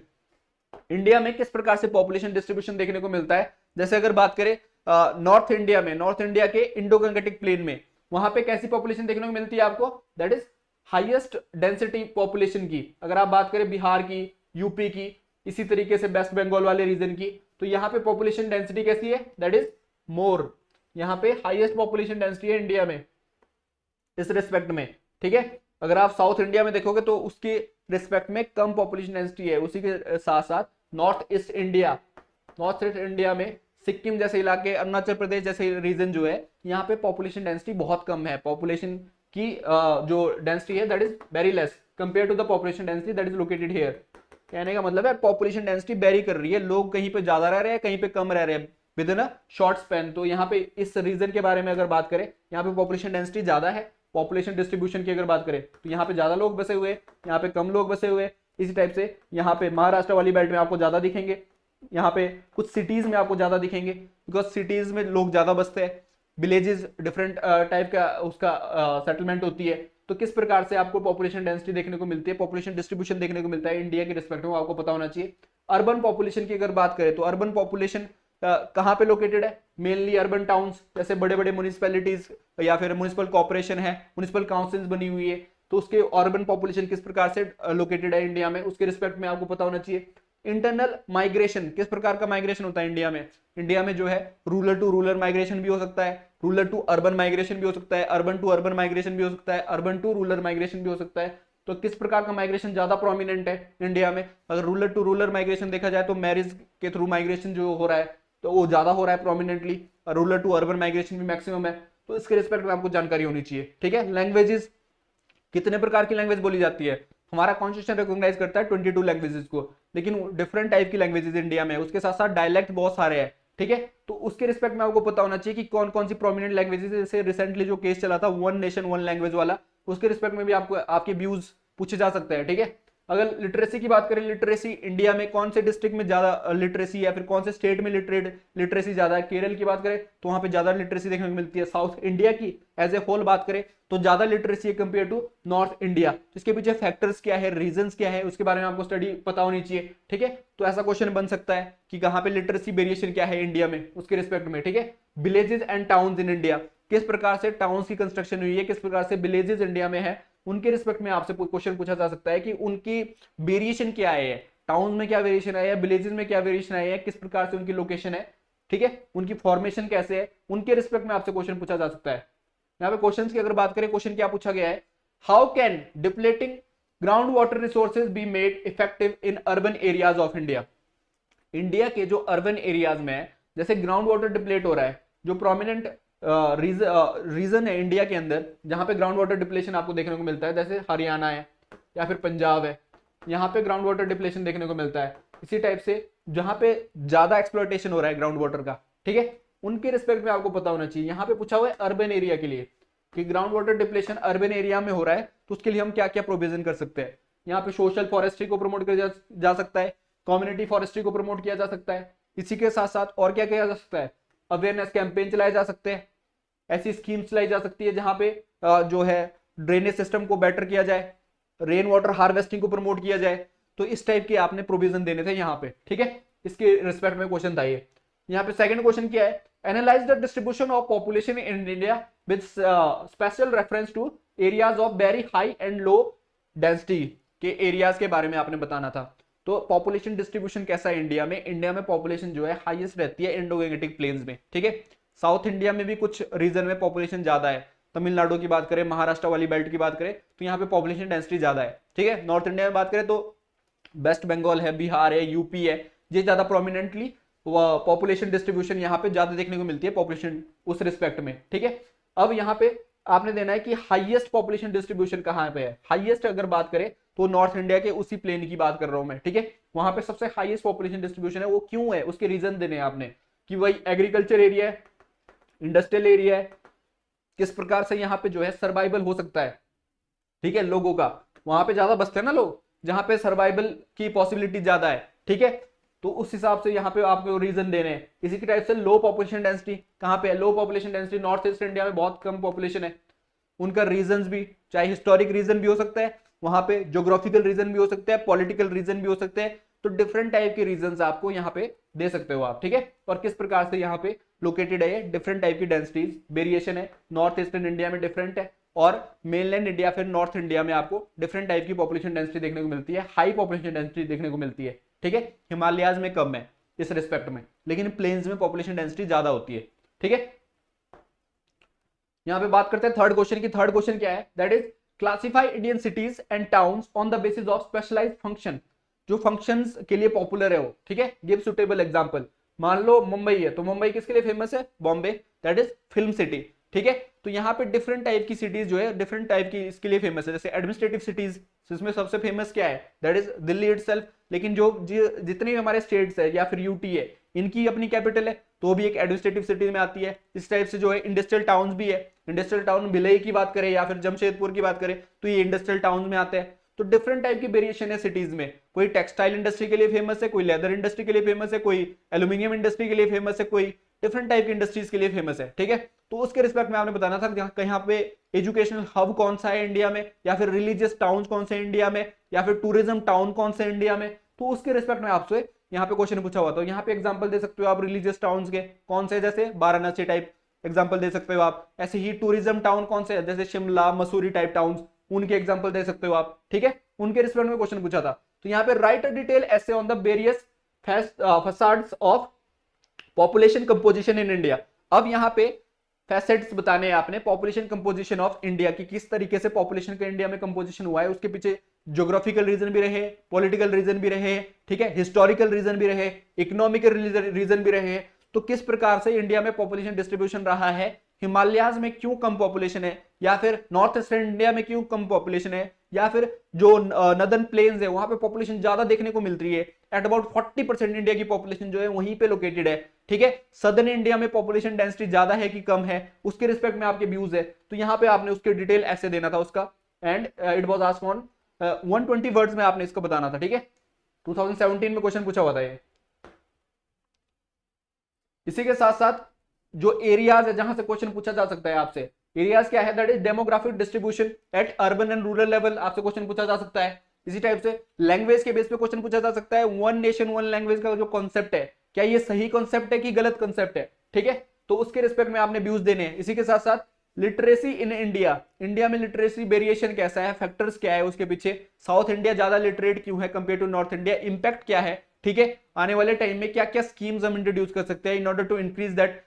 India में किस प्रकार से पॉपुलेशन डिस्ट्रीब्यूशन देखने को मिलता है, जैसे अगर बात करें नॉर्थ इंडिया में, नॉर्थ इंडिया के इंडो गंगेटिक प्लेन में, वहां पे कैसी पॉपुलेशन देखने को मिलती है आपको, that is highest density population की। अगर आप बात करें बिहार की, यूपी की, इसी तरीके से वेस्ट बंगाल वाले रीजन की, तो यहाँ पे पॉपुलेशन डेंसिटी कैसी है, दैट इज मोर, यहाँ पे हाईएस्ट पॉपुलेशन डेंसिटी है इंडिया में इस रिस्पेक्ट में, ठीक है। अगर आप साउथ इंडिया में देखोगे तो उसके रिस्पेक्ट में कम पॉपुलेशन डेंसिटी है। उसी के साथ साथ नॉर्थ ईस्ट इंडिया में सिक्किम जैसे इलाके, अरुणाचल प्रदेश जैसे रीजन जो है, यहाँ पे पॉपुलेशन डेंसिटी बहुत कम है, पॉपुलेशन की जो डेंसिटी है that is very less compare to the population density that is located here. कहने का मतलब है पॉपुलेशन डेंसिटी वेरी कर रही है, लोग कहीं पे ज्यादा रह रहे हैं, कहीं पे कम रह रहे हैं with in a short span. तो यहाँ पे इस रीजन के बारे में अगर बात करें, यहाँ पे पॉपुलेशन डेंसिटी ज्यादा है। पॉपुलेशन डिस्ट्रीब्यूशन की अगर बात करें तो यहाँ पे ज्यादा लोग बसे हुए, यहाँ पे कम लोग बसे हुए। इसी टाइप से यहाँ पे महाराष्ट्र वाली बेल्ट में आपको ज्यादा दिखेंगे, यहाँ पे कुछ सिटीज में आपको ज्यादा दिखेंगे, बिकॉज सिटीज में लोग ज्यादा बसते हैं, विलेजेस डिफरेंट टाइप का उसका सेटलमेंट होती है। तो किस प्रकार से आपको पॉपुलेशन डेंसिटी देखने को मिलती है, पॉपुलेशन डिस्ट्रीब्यूशन देखने को मिलता है इंडिया के रिस्पेक्ट में, आपको पता होना चाहिए। अर्बन पॉपुलेशन की अगर बात करें तो अर्बन पॉपुलेशन कहाँ पे लोकेटेड है, मेनली अर्बन टाउन्स, जैसे बड़े बड़े म्युनिसिपैलिटीज या फिर म्युनिसिपल कॉर्पोरेशन है, म्युनिसिपल काउंसिल्स बनी हुई है, तो उसके अर्बन पॉपुलेशन किस प्रकार से लोकेटेड है इंडिया में, उसके रिस्पेक्ट में आपको पता होना चाहिए। इंटरनल माइग्रेशन, किस प्रकार का माइग्रेशन होता है इंडिया में, इंडिया में जो है रूरल टू रूरल माइग्रेशन भी हो सकता है, रूरल टू अर्बन माइग्रेशन भी हो सकता है, अर्बन टू अर्बन माइग्रेशन भी हो सकता है, अर्बन टू रूरल माइग्रेशन भी हो सकता है। तो किस प्रकार का माइग्रेशन ज्यादा प्रोमिनेंट है इंडिया में, अगर रूरल टू रूरल माइग्रेशन देखा जाए तो मैरिज के थ्रू माइग्रेशन जो हो रहा है तो वो ज्यादा हो रहा है prominently, rural to urban migration भी मैक्सिमम है। तो इसके रिस्पेक्ट में आपको जानकारी होनी चाहिए, ठीक है। लैंग्वेजेस, कितने प्रकार की लैंग्वेज बोली जाती है, हमारा कॉन्स्टिट्यूशन रिकॉग्नाइज करता है 22 लैंग्वेजेस को, लेकिन डिफरेंट टाइप की लैंग्वेजेस इंडिया में, उसके साथ साथ डायलेक्ट बहुत सारे हैं, ठीक है। तो उसके रिस्पेक्ट में आपको पता होना चाहिए कि कौन कौन सी प्रोमिनेंट लैंग्वेजेस, जैसे रिसेंटली जो केस चला था वन नेशन वन लैंग्वेज वाला, उसके रिस्पेक्ट में भी आपको आपके व्यूज पूछे जा सकते हैं, ठीक है। अगर लिटरेसी की बात करें, लिटरेसी इंडिया में कौन से डिस्ट्रिक्ट में ज्यादा लिटरेसी या फिर कौन से स्टेट में लिटरेसी ज्यादा है, केरल की बात करें तो वहां पे ज्यादा लिटरेसी देखने को मिलती है। साउथ इंडिया की एज ए होल बात करें तो ज्यादा लिटरेसी है कंपेयर टू नॉर्थ इंडिया। इसके पीछे फैक्टर्स क्या है, रीजंस क्या है, उसके बारे में आपको स्टडी पता होनी चाहिए, ठीक है। तो ऐसा क्वेश्चन बन सकता है कि कहां पे लिटरेसी वेरिएशन क्या है इंडिया में, उसके रिस्पेक्ट में, ठीक है। Villages and towns in India, किस प्रकार से टाउन्स की कंस्ट्रक्शन हुई है, किस प्रकार से विलेजेस इंडिया में है, उनके रिस्पेक्ट में आपसे क्वेश्चन पूछा जा सकता है कि उनकी वेरिएशन क्या है, टाउन में क्या वेरिएशन आया है, विलेजेस में क्या वेरिएशन आया है, किस प्रकार से उनकी लोकेशन है, ठीक है, उनकी फॉर्मेशन कैसे है, उनके रिस्पेक्ट में आपसे क्वेश्चन पूछा जा सकता है। यहाँ पे क्वेश्चंस की अगर बात करें, क्वेश्चन क्या पूछा गया है, how can depleting ground water resources be made effective in urban areas of India. India के जो अर्बन एरियाज में है, जैसे ग्राउंड वाटर डिप्लेट हो रहा है, जो प्रोमिनेंट रीजन है इंडिया के अंदर जहां पे ग्राउंड वाटर डिप्लेशन आपको देखने को मिलता है, जैसे हरियाणा है या फिर पंजाब है, यहाँ पे ग्राउंड वाटर डिप्लेशन देखने को मिलता है। इसी टाइप से जहां पे ज्यादा एक्सप्लॉयटेशन हो रहा है ग्राउंड वाटर का, ठीक है, उनके रिस्पेक्ट में आपको पता होना चाहिए। यहाँ पे पूछा हुआ है अर्बन एरिया के लिए कि ground water depletion urban area में हो रहा है, तो उसके लिए हम क्या क्या प्रोविजन कर सकते हैं। यहाँ पे सोशल फॉरेस्ट्री को प्रमोट किया जा सकता है, कम्युनिटी फॉरेस्ट्री को प्रमोट किया जा सकता है। इसी के साथ साथ और क्या किया जा सकता है, अवेयरनेस कैंपेन चलाए जा सकते हैं, ऐसी स्कीम चलाई जा सकती है जहां पे जो है ड्रेनेज सिस्टम को बेटर किया जाए, रेन वाटर हार्वेस्टिंग को प्रमोट किया जाए। तो इस टाइप के आपने प्रोविजन देने थे यहाँ पे, ठीक है, इसके रिस्पेक्ट में क्वेश्चन था ये। यहाँ पे सेकंड क्वेश्चन क्या है, analyse the distribution of population in India with special reference to areas of very high and low density के एरियाज के बारे में आपने बताना था। तो पॉपुलेशन डिस्ट्रीब्यूशन कैसा है इंडिया में, इंडिया में पॉपुलेशन जो है हाईएस्ट रहती है इंडो गैंजेटिक प्लेन्स में, ठीक है। साउथ इंडिया में भी कुछ रीजन में पॉपुलेशन ज्यादा है, तमिलनाडु की बात करें, महाराष्ट्र वाली बेल्ट की बात करें तो यहाँ पे पॉपुलेशन डेंसिटी ज्यादा है, ठीक है। नॉर्थ इंडिया में बात करें तो वेस्ट बंगाल है, बिहार है, यूपी है, ये ज्यादा प्रोमिनेंटली पॉपुलेशन डिस्ट्रीब्यूशन यहाँ पे ज्यादा देखने को मिलती है पॉपुलेशन उस रिस्पेक्ट में, ठीक है। अब यहाँ पे आपने देना है कि हाईएस्ट पॉपुलेशन डिस्ट्रीब्यूशन कहाँ पे है। हाईएस्ट अगर बात करें तो नॉर्थ इंडिया के उसी प्लेन की बात कर रहा हूं मैं, ठीक है। वहां पे सबसे हाईएस्ट पॉपुलेशन डिस्ट्रीब्यूशन है, वो क्यों है, उसके रीजन देने हैं आपने कि वही एग्रीकल्चर एरिया है, इंडस्ट्रियल एरिया है, किस प्रकार से यहाँ पे जो है सर्वाइवल हो सकता है, ठीक है, लोगों का वहां पे ज्यादा बसते हैं ना लोग, जहां पे सर्वाइवल की पॉसिबिलिटी ज्यादा है, ठीक है। तो उस हिसाब से यहाँ पे आपको रीजन देने हैं। इसी की टाइप से लो पॉपुलेशन डेंसिटी कहाँ पे है, low population density north east India में बहुत कम पॉपुलेशन है। उनका रीजन भी चाहे हिस्टोरिक रीजन भी हो सकता है, वहां पे ज्योग्राफिकल रीजन भी हो सकता है, पॉलिटिकल रीजन भी हो सकते हैं। तो डिफरेंट टाइप के रीजंस आपको यहाँ पे दे सकते हो आप, ठीक है। और किस प्रकार से यहाँ पे लोकेटेड है, डिफरेंट टाइप की डेंसिटीज वेरिएशन है, नॉर्थ ईस्टर्न इंडिया में डिफरेंट है और मेनलैंड इंडिया फिर नॉर्थ इंडिया में आपको डिफरेंट टाइप की पॉपुलेशन डेंसिटी देखने को मिलती है, हाई पॉपुलेशन डेंसिटी देखने को मिलती है, ठीक है। हिमालयाज में कम है इस रिस्पेक्ट में, लेकिन प्लेन्स में पॉपुलेशन डेंसिटी ज्यादा होती है, ठीक है। यहां पे बात करते हैं थर्ड क्वेश्चन की। थर्ड क्वेश्चन क्या है, that is classify Indian cities and towns on the basis of specialised function, जो फंक्शंस के लिए पॉपुलर है वो, ठीक है। Give suitable example. मान लो मुंबई है तो मुंबई किसके लिए फेमस है, Bombay, that is film city, ठीक है। तो यहाँ पे डिफरेंट टाइप की सिटीज जो है डिफरेंट टाइप की इसके लिए फेमस है। जैसे एडमिनिस्ट्रेटिव सिटीज, इसमें सबसे फेमस क्या है, दैट इज दिल्ली इटसेल्फ। लेकिन जो जितने भी हमारे स्टेट्स है या फिर यूटी है, इनकी अपनी कैपिटल है तो भी एक एडमिनिस्ट्रेटिव सिटी में आती है। इस टाइप से जो है इंडस्ट्रियल टाउन्स भी है, इंडस्ट्रियल टाउन भिलई की बात करें या फिर जमशेदपुर की बात करें तो ये इंडस्ट्रियल टाउन में आते हैं। तो डिफरेंट टाइप की वेरिएशन है सिटीज में, कोई टेक्सटाइल इंडस्ट्री के लिए फेमस है, कोई लेदर इंडस्ट्री के लिए फेमस है, कोई एल्यूमिनियम इंडस्ट्री के लिए फेमस है, कोई डिफरेंट टाइप की इंडस्ट्रीज के लिए फेमस है, ठीक है। तो उसके रिस्पेक्ट में आपने बताना था कहीं पे एजुकेशनल हब कौन सा है इंडिया में, या फिर रिलीजियस टाउन कौन से इंडिया में, या फिर टूरिज्म टाउन कौन से इंडिया में। तो उसके रिस्पेक्ट में आपसे यहाँ पे क्वेश्चन पूछा हुआ, तो यहाँ पे एग्जांपल दे सकते हो आप रिलीजियस टाउन्स के कौन से, जैसे वाराणसी टाइप एग्जांपल दे सकते हो आप। ऐसे ही टूरिज्म टाउन कौन से, जैसे शिमला मसूरी टाइप टाउन्स, उनके एग्जांपल दे सकते हो आप, ठीक है। उनके रिस्पेक्ट में क्वेश्चन पूछा था। तो यहाँ पे write a detail essay on the various facades of population composition in India. अब यहाँ पे फैसेट्स बताने हैं आपने पॉपुलेशन कंपोजिशन ऑफ इंडिया की, किस तरीके से पॉपुलेशन का इंडिया में कंपोजिशन हुआ है, उसके पीछे ज्योग्राफिकल रीजन भी रहे, पॉलिटिकल रीजन भी रहे, ठीक है, हिस्टोरिकल रीजन भी रहे, इकोनॉमिकल रीजन भी रहे। तो किस प्रकार से इंडिया में पॉपुलेशन डिस्ट्रीब्यूशन रहा है, हिमालयाज में क्यों कम पॉपुलेशन है, या फिर नॉर्थ ईस्टर्न इंडिया में क्यों कम पॉपुलेशन है, या फिर जो नदर्न प्लेन्स है वहां पे पॉपुलेशन ज्यादा देखने को मिल रही है। एट अबाउट 40% इंडिया की पॉपुलेशन जो है वहीं पे लोकेटेड है, ठीक है। सदर्न इंडिया में पॉपुलेशन डेंसिटी ज्यादा है कि कम है, उसके रिस्पेक्ट में आपके व्यूज है। तो यहाँ पे आपने उसके डिटेल ऐसे देना था उसका, and it was asked on 120 words में आपने इसको बताना था, ठीक है। 2017 में क्वेश्चन पूछा हुआ था ये। इसी के साथ साथ जो एरियाज है जहां से क्वेश्चन पूछा जा सकता है आपसे, एरियाज क्या है, that is demographic distribution at urban and rural level, आपसे क्वेश्चन पूछा जा सकता है। इसी टाइप से लैंग्वेज के बेस पे क्वेश्चन पूछा जा सकता है। वन नेशन वन लैंग्वेज का जो कॉन्सेप्ट है, क्या ये सही कॉन्सेप्ट है कि गलत कॉन्सेप्ट है, ठीक है। तो उसके रिस्पेक्ट में आपने व्यूज देने हैं। इसी के साथ साथ लिटरेसी इन इंडिया, इंडिया में लिटरेसी वेरिएशन कैसा है, फैक्टर्स क्या है उसके पीछे, साउथ इंडिया ज्यादा लिटरेट क्यों है compare to North India, impact क्या है, ठीक है, आने वाले टाइम में क्या क्या स्कीम्स हम इंट्रोड्यूस कर सकते हैं in order to increase that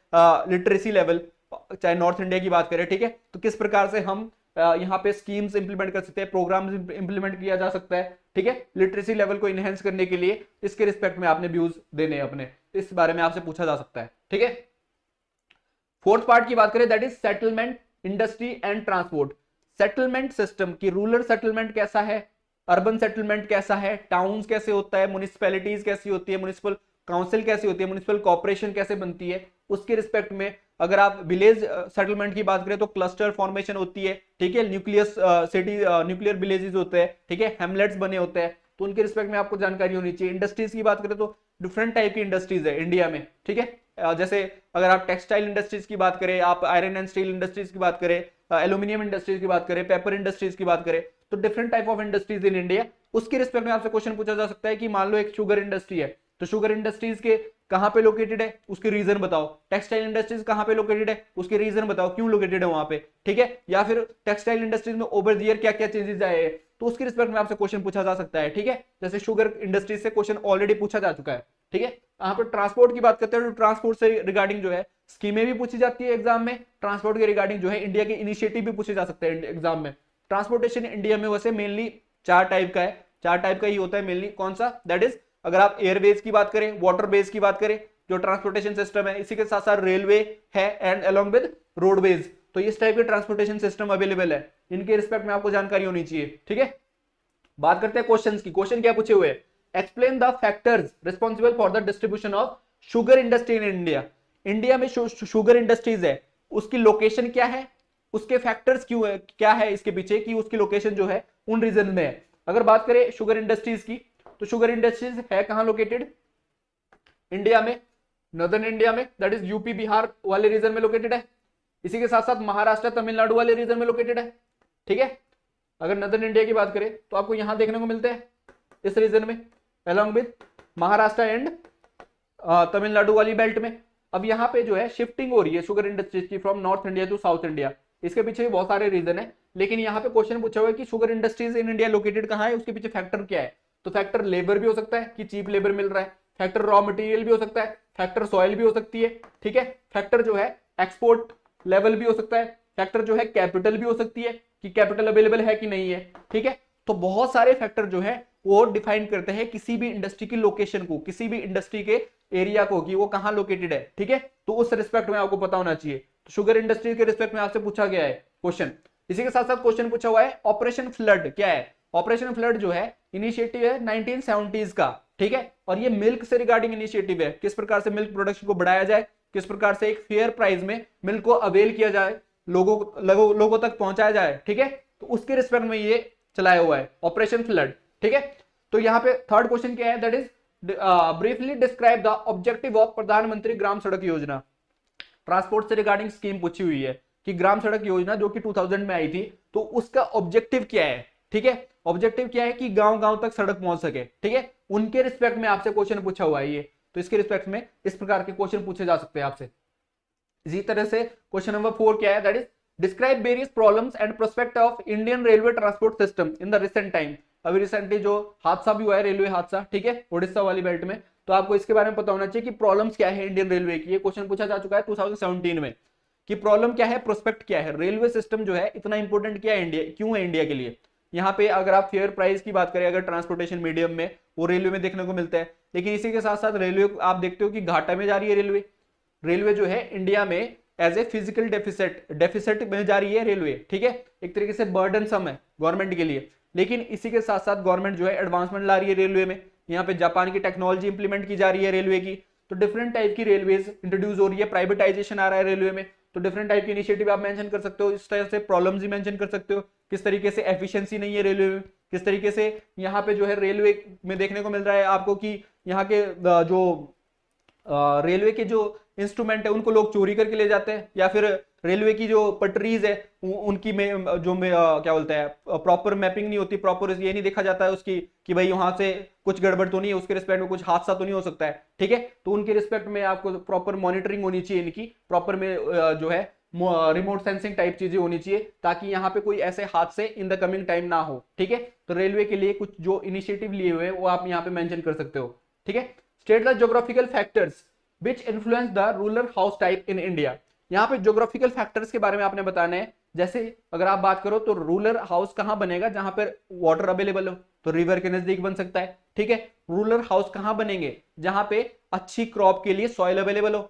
literacy level, चाहे नॉर्थ इंडिया की बात करें, ठीक है, तो किस प्रकार से हम यहाँ पे स्कीम्स इंप्लीमेंट कर सकते हैं, प्रोग्राम्स इंप्लीमेंट किया जा सकता है, ठीक है, लिटरेसी लेवल को इनहेंस करने के लिए, इसके रिस्पेक्ट में आपने व्यूज देने अपने, इस बारे में आपसे पूछा जा सकता है, ठीक है। फोर्थ पार्ट की बात करें that is settlement, industry and transport. Settlement system की रूरल सेटलमेंट कैसा है, अर्बन सेटलमेंट कैसा है, टाउन्स कैसे होता है, म्युनिसिपैलिटीज कैसी होती है, म्युनिसिपल काउंसिल कैसी होती है, म्युनिसिपल कॉर्पोरेशन कैसे बनती है, उसके रिस्पेक्ट में अगर आप विलेज सेटलमेंट की बात करें तो क्लस्टर फॉर्मेशन होती है, ठीक है, न्यूक्लियस सिटी, न्यूक्लियर विलेजेस होते हैं, ठीक है, हेमलेट्स बने होते हैं, तो उनके रिस्पेक्ट में आपको जानकारी होनी चाहिए। इंडस्ट्रीज की बात करें तो डिफरेंट टाइप की इंडस्ट्रीज है इंडिया में, ठीक है, जैसे अगर आप टेक्सटाइल इंडस्ट्रीज की बात करें, आप आयरन एंड स्टील इंडस्ट्रीज की बात करें, एल्यूमिनियम इंडस्ट्रीज की बात करें, पेपर इंडस्ट्रीज की बात करें, तो different type of industries in India. उसके रिस्पेक्ट में आपसे क्वेश्चन पूछा जा सकता है कि मान लो एक शुगर इंडस्ट्री है, तो शुगर इंडस्ट्रीज के कहां पे लोकेटेड है, उसके रीजन बताओ, टेक्सटाइल इंडस्ट्रीज कहां पे लोकेटेड है, उसके रीजन बताओ, क्यों लोकेटेड है वहां पे, ठीक है, या फिर टेक्सटाइल इंडस्ट्रीज में ओवर द ईयर क्या क्या चेंजेस आए हैं, तो उसके रिस्पेक्ट में आपसे क्वेश्चन पूछा जा सकता है, ठीक है, जैसे शुगर इंडस्ट्रीज से क्वेश्चन ऑलरेडी पूछा जा चुका है, ठीक है। यहाँ पे ट्रांसपोर्ट की बात करते हैं तो ट्रांसपोर्ट से रिगार्डिंग जो है स्कीमें भी पूछी जाती है एग्जाम में, ट्रांसपोर्ट के रिगार्डिंग जो है इंडिया के इनिशिएटिव भी पूछे जा सकते हैं एग्जाम में। ट्रांसपोर्टेशन इंडिया में वैसे मेनली 4 टाइप का है, 4 टाइप का ही होता है मेनली, कौन सा, दैट इज अगर आप एयरवेज की बात करें, वाटर बेस की बात करें, जो ट्रांसपोर्टेशन सिस्टम है, इसी के साथ साथ रेलवे है एंड अलोंग विद रोडवेज, तो इस टाइप के ट्रांसपोर्टेशन सिस्टम अवेलेबल है, इनके रिस्पेक्ट में आपको जानकारी होनी चाहिए, ठीक है। बात करते हैं क्वेश्चंस की, क्वेश्चन क्या पूछे हुए, explain the factors responsible for the distribution of sugar industry in India. India में शुगर इंडस्ट्रीज है, उसकी लोकेशन क्या है, उसके फैक्टर्स क्यों है, क्या है इसके पीछे कि उसकी लोकेशन जो है उन रीजन में है। अगर बात करें शुगर इंडस्ट्रीज की, तो शुगर इंडस्ट्रीज है कहां लोकेटेड, इंडिया में, नॉर्दर्न इंडिया में, दैट इज यूपी बिहार वाले रीजन में लोकेटेड है, इसी के साथ साथ महाराष्ट्र तमिलनाडु वाले रीजन में लोकेटेड है, ठीक है। अगर नॉर्दर्न इंडिया की बात करें तो आपको यहां देखने को मिलते हैं इस रीजन में, along with Maharashtra and Tamil Nadu वाली बेल्ट में। अब यहाँ पे जो है शिफ्टिंग हो रही है शुगर इंडस्ट्रीज की from North India to South India, इसके पीछे भी बहुत सारे रीजन है, लेकिन यहाँ पे क्वेश्चन पूछा हुआ है कि sugar industries in India located कहाँ है, उसके पीछे फैक्टर क्या है, तो फैक्टर लेबर भी हो सकता है कि चीप लेबर मिल रहा है, फैक्टर रॉ मटेरियल भी हो सकता है, फैक्टर सॉइल भी हो सकती है, ठीक है, फैक्टर जो है एक्सपोर्ट लेवल भी हो सकता है, फैक्टर जो है कैपिटल भी हो सकती है कि कैपिटल अवेलेबल है कि नहीं है, ठीक है। तो बहुत सारे फैक्टर जो है वो डिफाइन करते हैं किसी भी इंडस्ट्री की लोकेशन को, किसी भी इंडस्ट्री के एरिया को कि वो कहां लोकेटेड है, ठीक है, तो उस रिस्पेक्ट में आपको पता होना चाहिए। तो शुगर इंडस्ट्री के रिस्पेक्ट में आपसे पूछा गया है क्वेश्चन। इसी के साथ साथ क्वेश्चन पूछा हुआ है ऑपरेशन फ्लड क्या है। ऑपरेशन फ्लड जो है इनिशिएटिव है 1970s का, ठीक है, और ये मिल्क से रिगार्डिंग इनिशिएटिव है, किस प्रकार से मिल्क प्रोडक्शन को बढ़ाया जाए, किस प्रकार से एक फेयर प्राइस में मिल्क को अवेल किया जाए, लोगों तक पहुंचाया जाए, ठीक है, तो उसके रिस्पेक्ट में ये चलाया हुआ है ऑपरेशन फ्लड, ठीक है। तो यहाँ पे थर्ड क्वेश्चन क्या है, that is briefly describe the objective of प्रधानमंत्री ग्राम सड़क योजना। ट्रांसपोर्ट से रिगार्डिंग स्कीम पूछी हुई है कि ग्राम सड़क योजना जो कि 2000 में आई थी, तो उसका ऑब्जेक्टिव क्या है, ठीक है, ऑब्जेक्टिव क्या है कि गांव गांव तक सड़क पहुंच सके, ठीक है, उनके रिस्पेक्ट में आपसे क्वेश्चन पूछा हुआ है ये, तो इसके रिस्पेक्ट में इस प्रकार के क्वेश्चन पूछे जा सकते हैं आपसे। इसी तरह से क्वेश्चन नंबर 4 क्या है, that is describe various problems and prospect of Indian railway transport system in the recent time. अभी रिसेंटली जो हादसा भी हुआ है, रेलवे हादसा, ठीक है, उड़ीसा वाली बेल्ट में, तो आपको इसके बारे में पता होना चाहिए कि प्रॉब्लम्स क्या है इंडियन रेलवे की। ये क्वेश्चन पूछा जा चुका है 2017 में कि प्रॉब्लम क्या है, प्रोस्पेक्ट क्या है, रेलवे सिस्टम जो है इतना इंपॉर्टेंट क्या है इंडिया, क्यों है इंडिया के लिए। यहाँ पे अगर आप फेयर प्राइस की बात करें, अगर ट्रांसपोर्टेशन मीडियम में, वो रेलवे में देखने को मिलता है, लेकिन इसी के साथ साथ रेलवे आप देखते हो कि घाटा में जा रही है रेलवे। रेलवे जो है इंडिया में एज ए फिजिकल डेफिसिट में जा रही है रेलवे, ठीक है, एक तरीके से बर्डन सम है गवर्नमेंट के लिए, लेकिन इसी के साथ साथ गवर्नमेंट जो है एडवांसमेंट ला रही है रेलवे में। यहाँ पे जापान की टेक्नोलॉजी इंप्लीमेंट की जा रही है रेलवे की, तो डिफरेंट टाइप की रेलवेज इंट्रोड्यूस हो रही है, प्राइवेटाइजेशन आ रहा है रेलवे में, तो डिफरेंट टाइप की इनिशिएटिव आप मेंशन कर सकते हो, इस तरह से प्रॉब्लम्स भी मेंशन कर सकते हो, किस तरीके से एफिशिएंसी नहीं है रेलवे में, किस तरीके से यहाँ पे जो है रेलवे में देखने को मिल रहा है आपको कि यहाँ के जो रेलवे के जो इंस्ट्रूमेंट है उनको लोग चोरी करके ले जाते हैं, या फिर रेलवे की जो पटरीज है उनकी में जो में क्या बोलते हैं प्रॉपर मैपिंग नहीं होती, प्रॉपर ये नहीं देखा जाता है उसकी कि भाई वहां से कुछ गड़बड़ तो नहीं है, उसके रिस्पेक्ट में कुछ हादसा तो नहीं हो सकता है, ठीक है, तो उनके रिस्पेक्ट में आपको प्रॉपर मॉनिटरिंग होनी चाहिए इनकी, प्रॉपर में जो है रिमोट सेंसिंग टाइप चीजें होनी चाहिए, ताकि यहाँ पे कोई ऐसे हादसे इन द कमिंग टाइम ना हो। ठीक है, तो रेलवे के लिए कुछ जो इनिशिएटिव लिए हुए हैं वो आप यहाँ पे मेंशन कर सकते हो। ठीक है, state the geographical factors which influence the rural house type in India. यहाँ पे ज्योग्राफिकल फैक्टर्स के बारे में आपने बताना है। जैसे अगर आप बात करो तो रूरल हाउस कहाँ बनेगा, जहां पर वाटर अवेलेबल हो, तो रिवर के नजदीक बन सकता है। ठीक है, रूरल हाउस कहाँ बनेंगे, जहां पे अच्छी क्रॉप के लिए सॉइल अवेलेबल हो,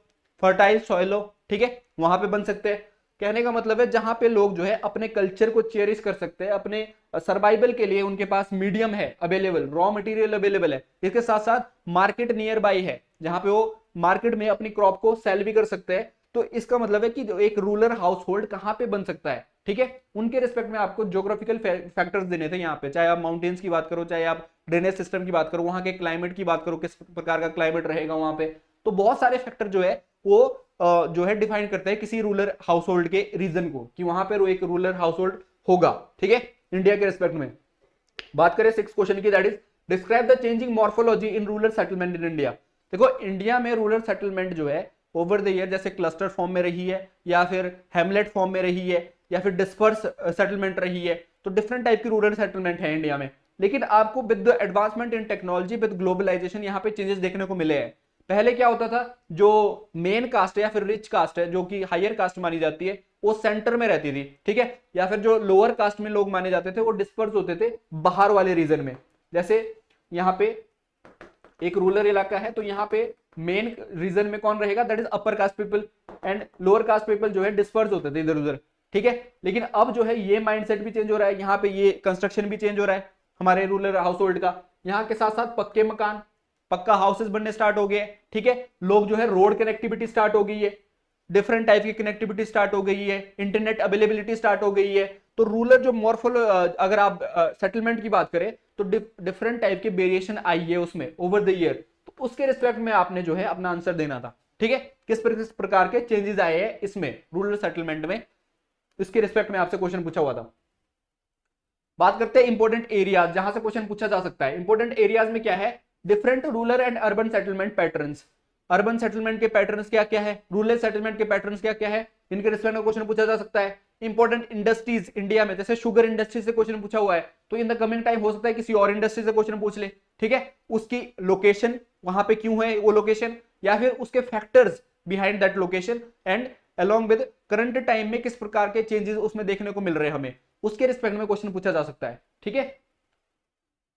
फर्टाइल सॉइल हो। ठीक है, वहां पे बन सकते हैं। कहने का मतलब है जहां पे लोग जो है अपने कल्चर को चेरिश कर सकते हैं, अपने सर्वाइवल के लिए उनके पास मीडियम है अवेलेबल, रॉ मटेरियल अवेलेबल है, इसके साथ साथ मार्केट नियर बाई है जहां पे वो मार्केट में अपनी क्रॉप को सेल भी कर सकते हैं। तो इसका मतलब है कि एक रूरल हाउस होल्ड कहां पे बन सकता है। ठीक है, उनके रिस्पेक्ट में आपको ज्योग्राफिकल फैक्टर्स देने थे यहाँ पे, चाहे आप माउंटेन्स की बात करो, चाहे आप ड्रेनेज सिस्टम की बात करो, वहां के क्लाइमेट की बात करो, किस प्रकार का क्लाइमेट रहेगा वहां पे। तो बहुत सारे फैक्टर जो है वो जो है डिफाइन करते हैं किसी रूरल हाउस होल्ड के रीजन को, कि वहां पर वो एक रूरल हाउस होल्ड होगा। ठीक है, इंडिया के रिस्पेक्ट में बात करें 6 क्वेश्चन की, that is describe the changing morphology in rural settlement in India. देखो इंडिया में रूरल सेटलमेंट जो है ओवर द ईयर जैसे क्लस्टर फॉर्म में रही है, या फिर हैमलेट फॉर्म में रही है, या फिर डिस्पर्स सेटलमेंट रही है। तो डिफरेंट टाइप की रूरल सेटलमेंट है इंडिया में। लेकिन आपको with the advancement in technology, with globalisation, यहाँ पे चेंजेस देखने को मिले हैं। पहले क्या होता था, जो मेन कास्ट है या फिर रिच कास्ट है, जो कि हायर कास्ट मानी जाती है, वो सेंटर में रहती थी। ठीक है, या फिर जो लोअर कास्ट में लोग माने जाते थे वो डिस्पर्स होते थे बाहर वाले रीजन में। जैसे यहाँ पे एक रूरल इलाका है, तो यहाँ पे मेन रीजन में कौन रहेगा, that is upper caste people, and lower caste people जो है डिस्पर्स होते थे इधर उधर। ठीक है, लेकिन अब जो है ये माइंडसेट भी चेंज हो रहा है, यहाँ पे ये कंस्ट्रक्शन भी चेंज हो रहा है हमारे रूरल हाउस होल्ड का। यहाँ के साथ साथ पक्के मकान, पक्का हाउसेस बनने स्टार्ट हो गए। ठीक है, लोग जो है रोड कनेक्टिविटी स्टार्ट हो गई है, डिफरेंट टाइप की कनेक्टिविटी स्टार्ट हो गई है, इंटरनेट अवेलेबिलिटी स्टार्ट हो गई है। तो रूरल जो मॉर्फोलो अगर आप सेटलमेंट की बात करें तो डिफरेंट टाइप के वेरिएशन आई है उसमें ओवर द ईयर। तो उसके रिस्पेक्ट में आपने जो है अपना आंसर देना था। ठीक है, किस प्रकार के चेंजेस आए हैं इसमें रूरल सेटलमेंट में, इसके रिस्पेक्ट में आपसे क्वेश्चन पूछा हुआ था। बात करते हैं इंपॉर्टेंट एरियाज जहां से क्वेश्चन पूछा जा सकता है। इंपॉर्टेंट एरियाज में क्या है, different rural and urban settlement patterns. Urban settlement के पैटर्न्स क्या क्या है, रूरल सेटलमेंट के पैटर्न्स क्या क्या है, इनके रिस्पेक्ट में क्वेश्चन पूछा जा सकता है। इंपॉर्टेंट इंडस्ट्रीज इंडिया में, जैसे शुगर इंडस्ट्री से क्वेश्चन पूछा हुआ है, तो इन द कमिंग टाइम हो सकता है किसी और इंडस्ट्री से क्वेश्चन पूछ ले। ठीक है, उसकी लोकेशन वहां पे क्यों है वो लोकेशन, या फिर उसके factors behind that location, and along with current time में किस प्रकार के चेंजेस उसमें देखने को मिल रहे हैं हमें, उसके रिस्पेक्ट में क्वेश्चन पूछा जा सकता है। ठीक है,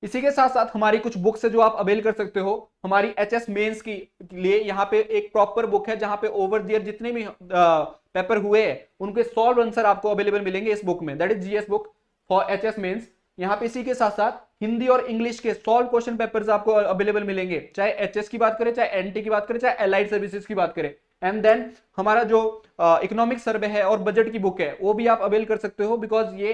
इसी के साथ साथ हमारी कुछ बुक्स है जो आप अवेल कर सकते हो। हमारी एचएस मेंस की लिए यहाँ पे एक प्रॉपर बुक है जहां पे ओवर द ईयर जितने भी पेपर हुए हैं उनके सॉल्व आंसर आपको अवेलेबल मिलेंगे इस बुक में, that is GS book for HS mains. यहाँ पे इसी के साथ साथ हिंदी और इंग्लिश के सॉल्व क्वेश्चन पेपर्स आपको अवेलेबल मिलेंगे, चाहे एचएस की बात करें, चाहे एनटी की बात करें, चाहे एलाइड सर्विसेज की बात करें। एंड देन हमारा जो इकोनॉमिक सर्वे है और बजट की बुक है वो भी आप अवेल कर सकते हो, बिकॉज ये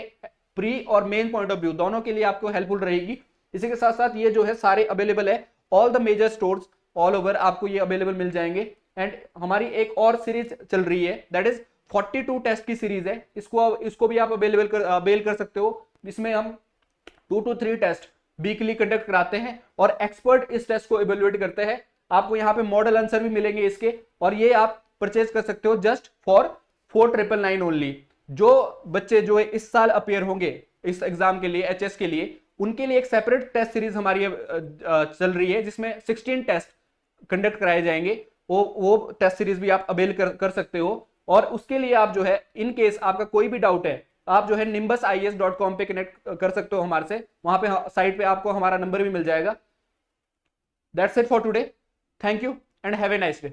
प्री और मेन पॉइंट ऑफ व्यू दोनों के लिए आपको हेल्पफुल रहेगी। इसी के साथ साथ ये जो है सारे अवेलेबल है all the major stores all over, आपको ये अवेलेबल मिल जाएंगे। एंड हमारी एक और सीरीज चल रही है दैट इज 42 टेस्ट की सीरीज है, इसको भी आप अवेल कर सकते हो। इसमें हम 2 to 3 टेस्ट वीकली कंडक्ट कराते हैं और एक्सपर्ट इस टेस्ट को इवेल्युएट करते हैं। आपको यहाँ पे मॉडल आंसर भी मिलेंगे इसके, और ये आप परचेज कर सकते हो जस्ट फॉर 4999 ओनली। जो बच्चे जो है इस साल अपियर होंगे इस एग्जाम के लिए, एचएस के लिए, उनके लिए एक सेपरेट टेस्ट सीरीज हमारी चल रही है जिसमें 16 टेस्ट कंडक्ट कराए जाएंगे। वो टेस्ट सीरीज भी आप अवेल कर सकते हो। और उसके लिए आप जो है इन केस आपका कोई भी डाउट है आप जो है nimbusies.com पे कनेक्ट कर सकते हो हमारे से, वहां पे साइट पे आपको हमारा नंबर भी मिल जाएगा। That's it for today, thank you and have a nice day.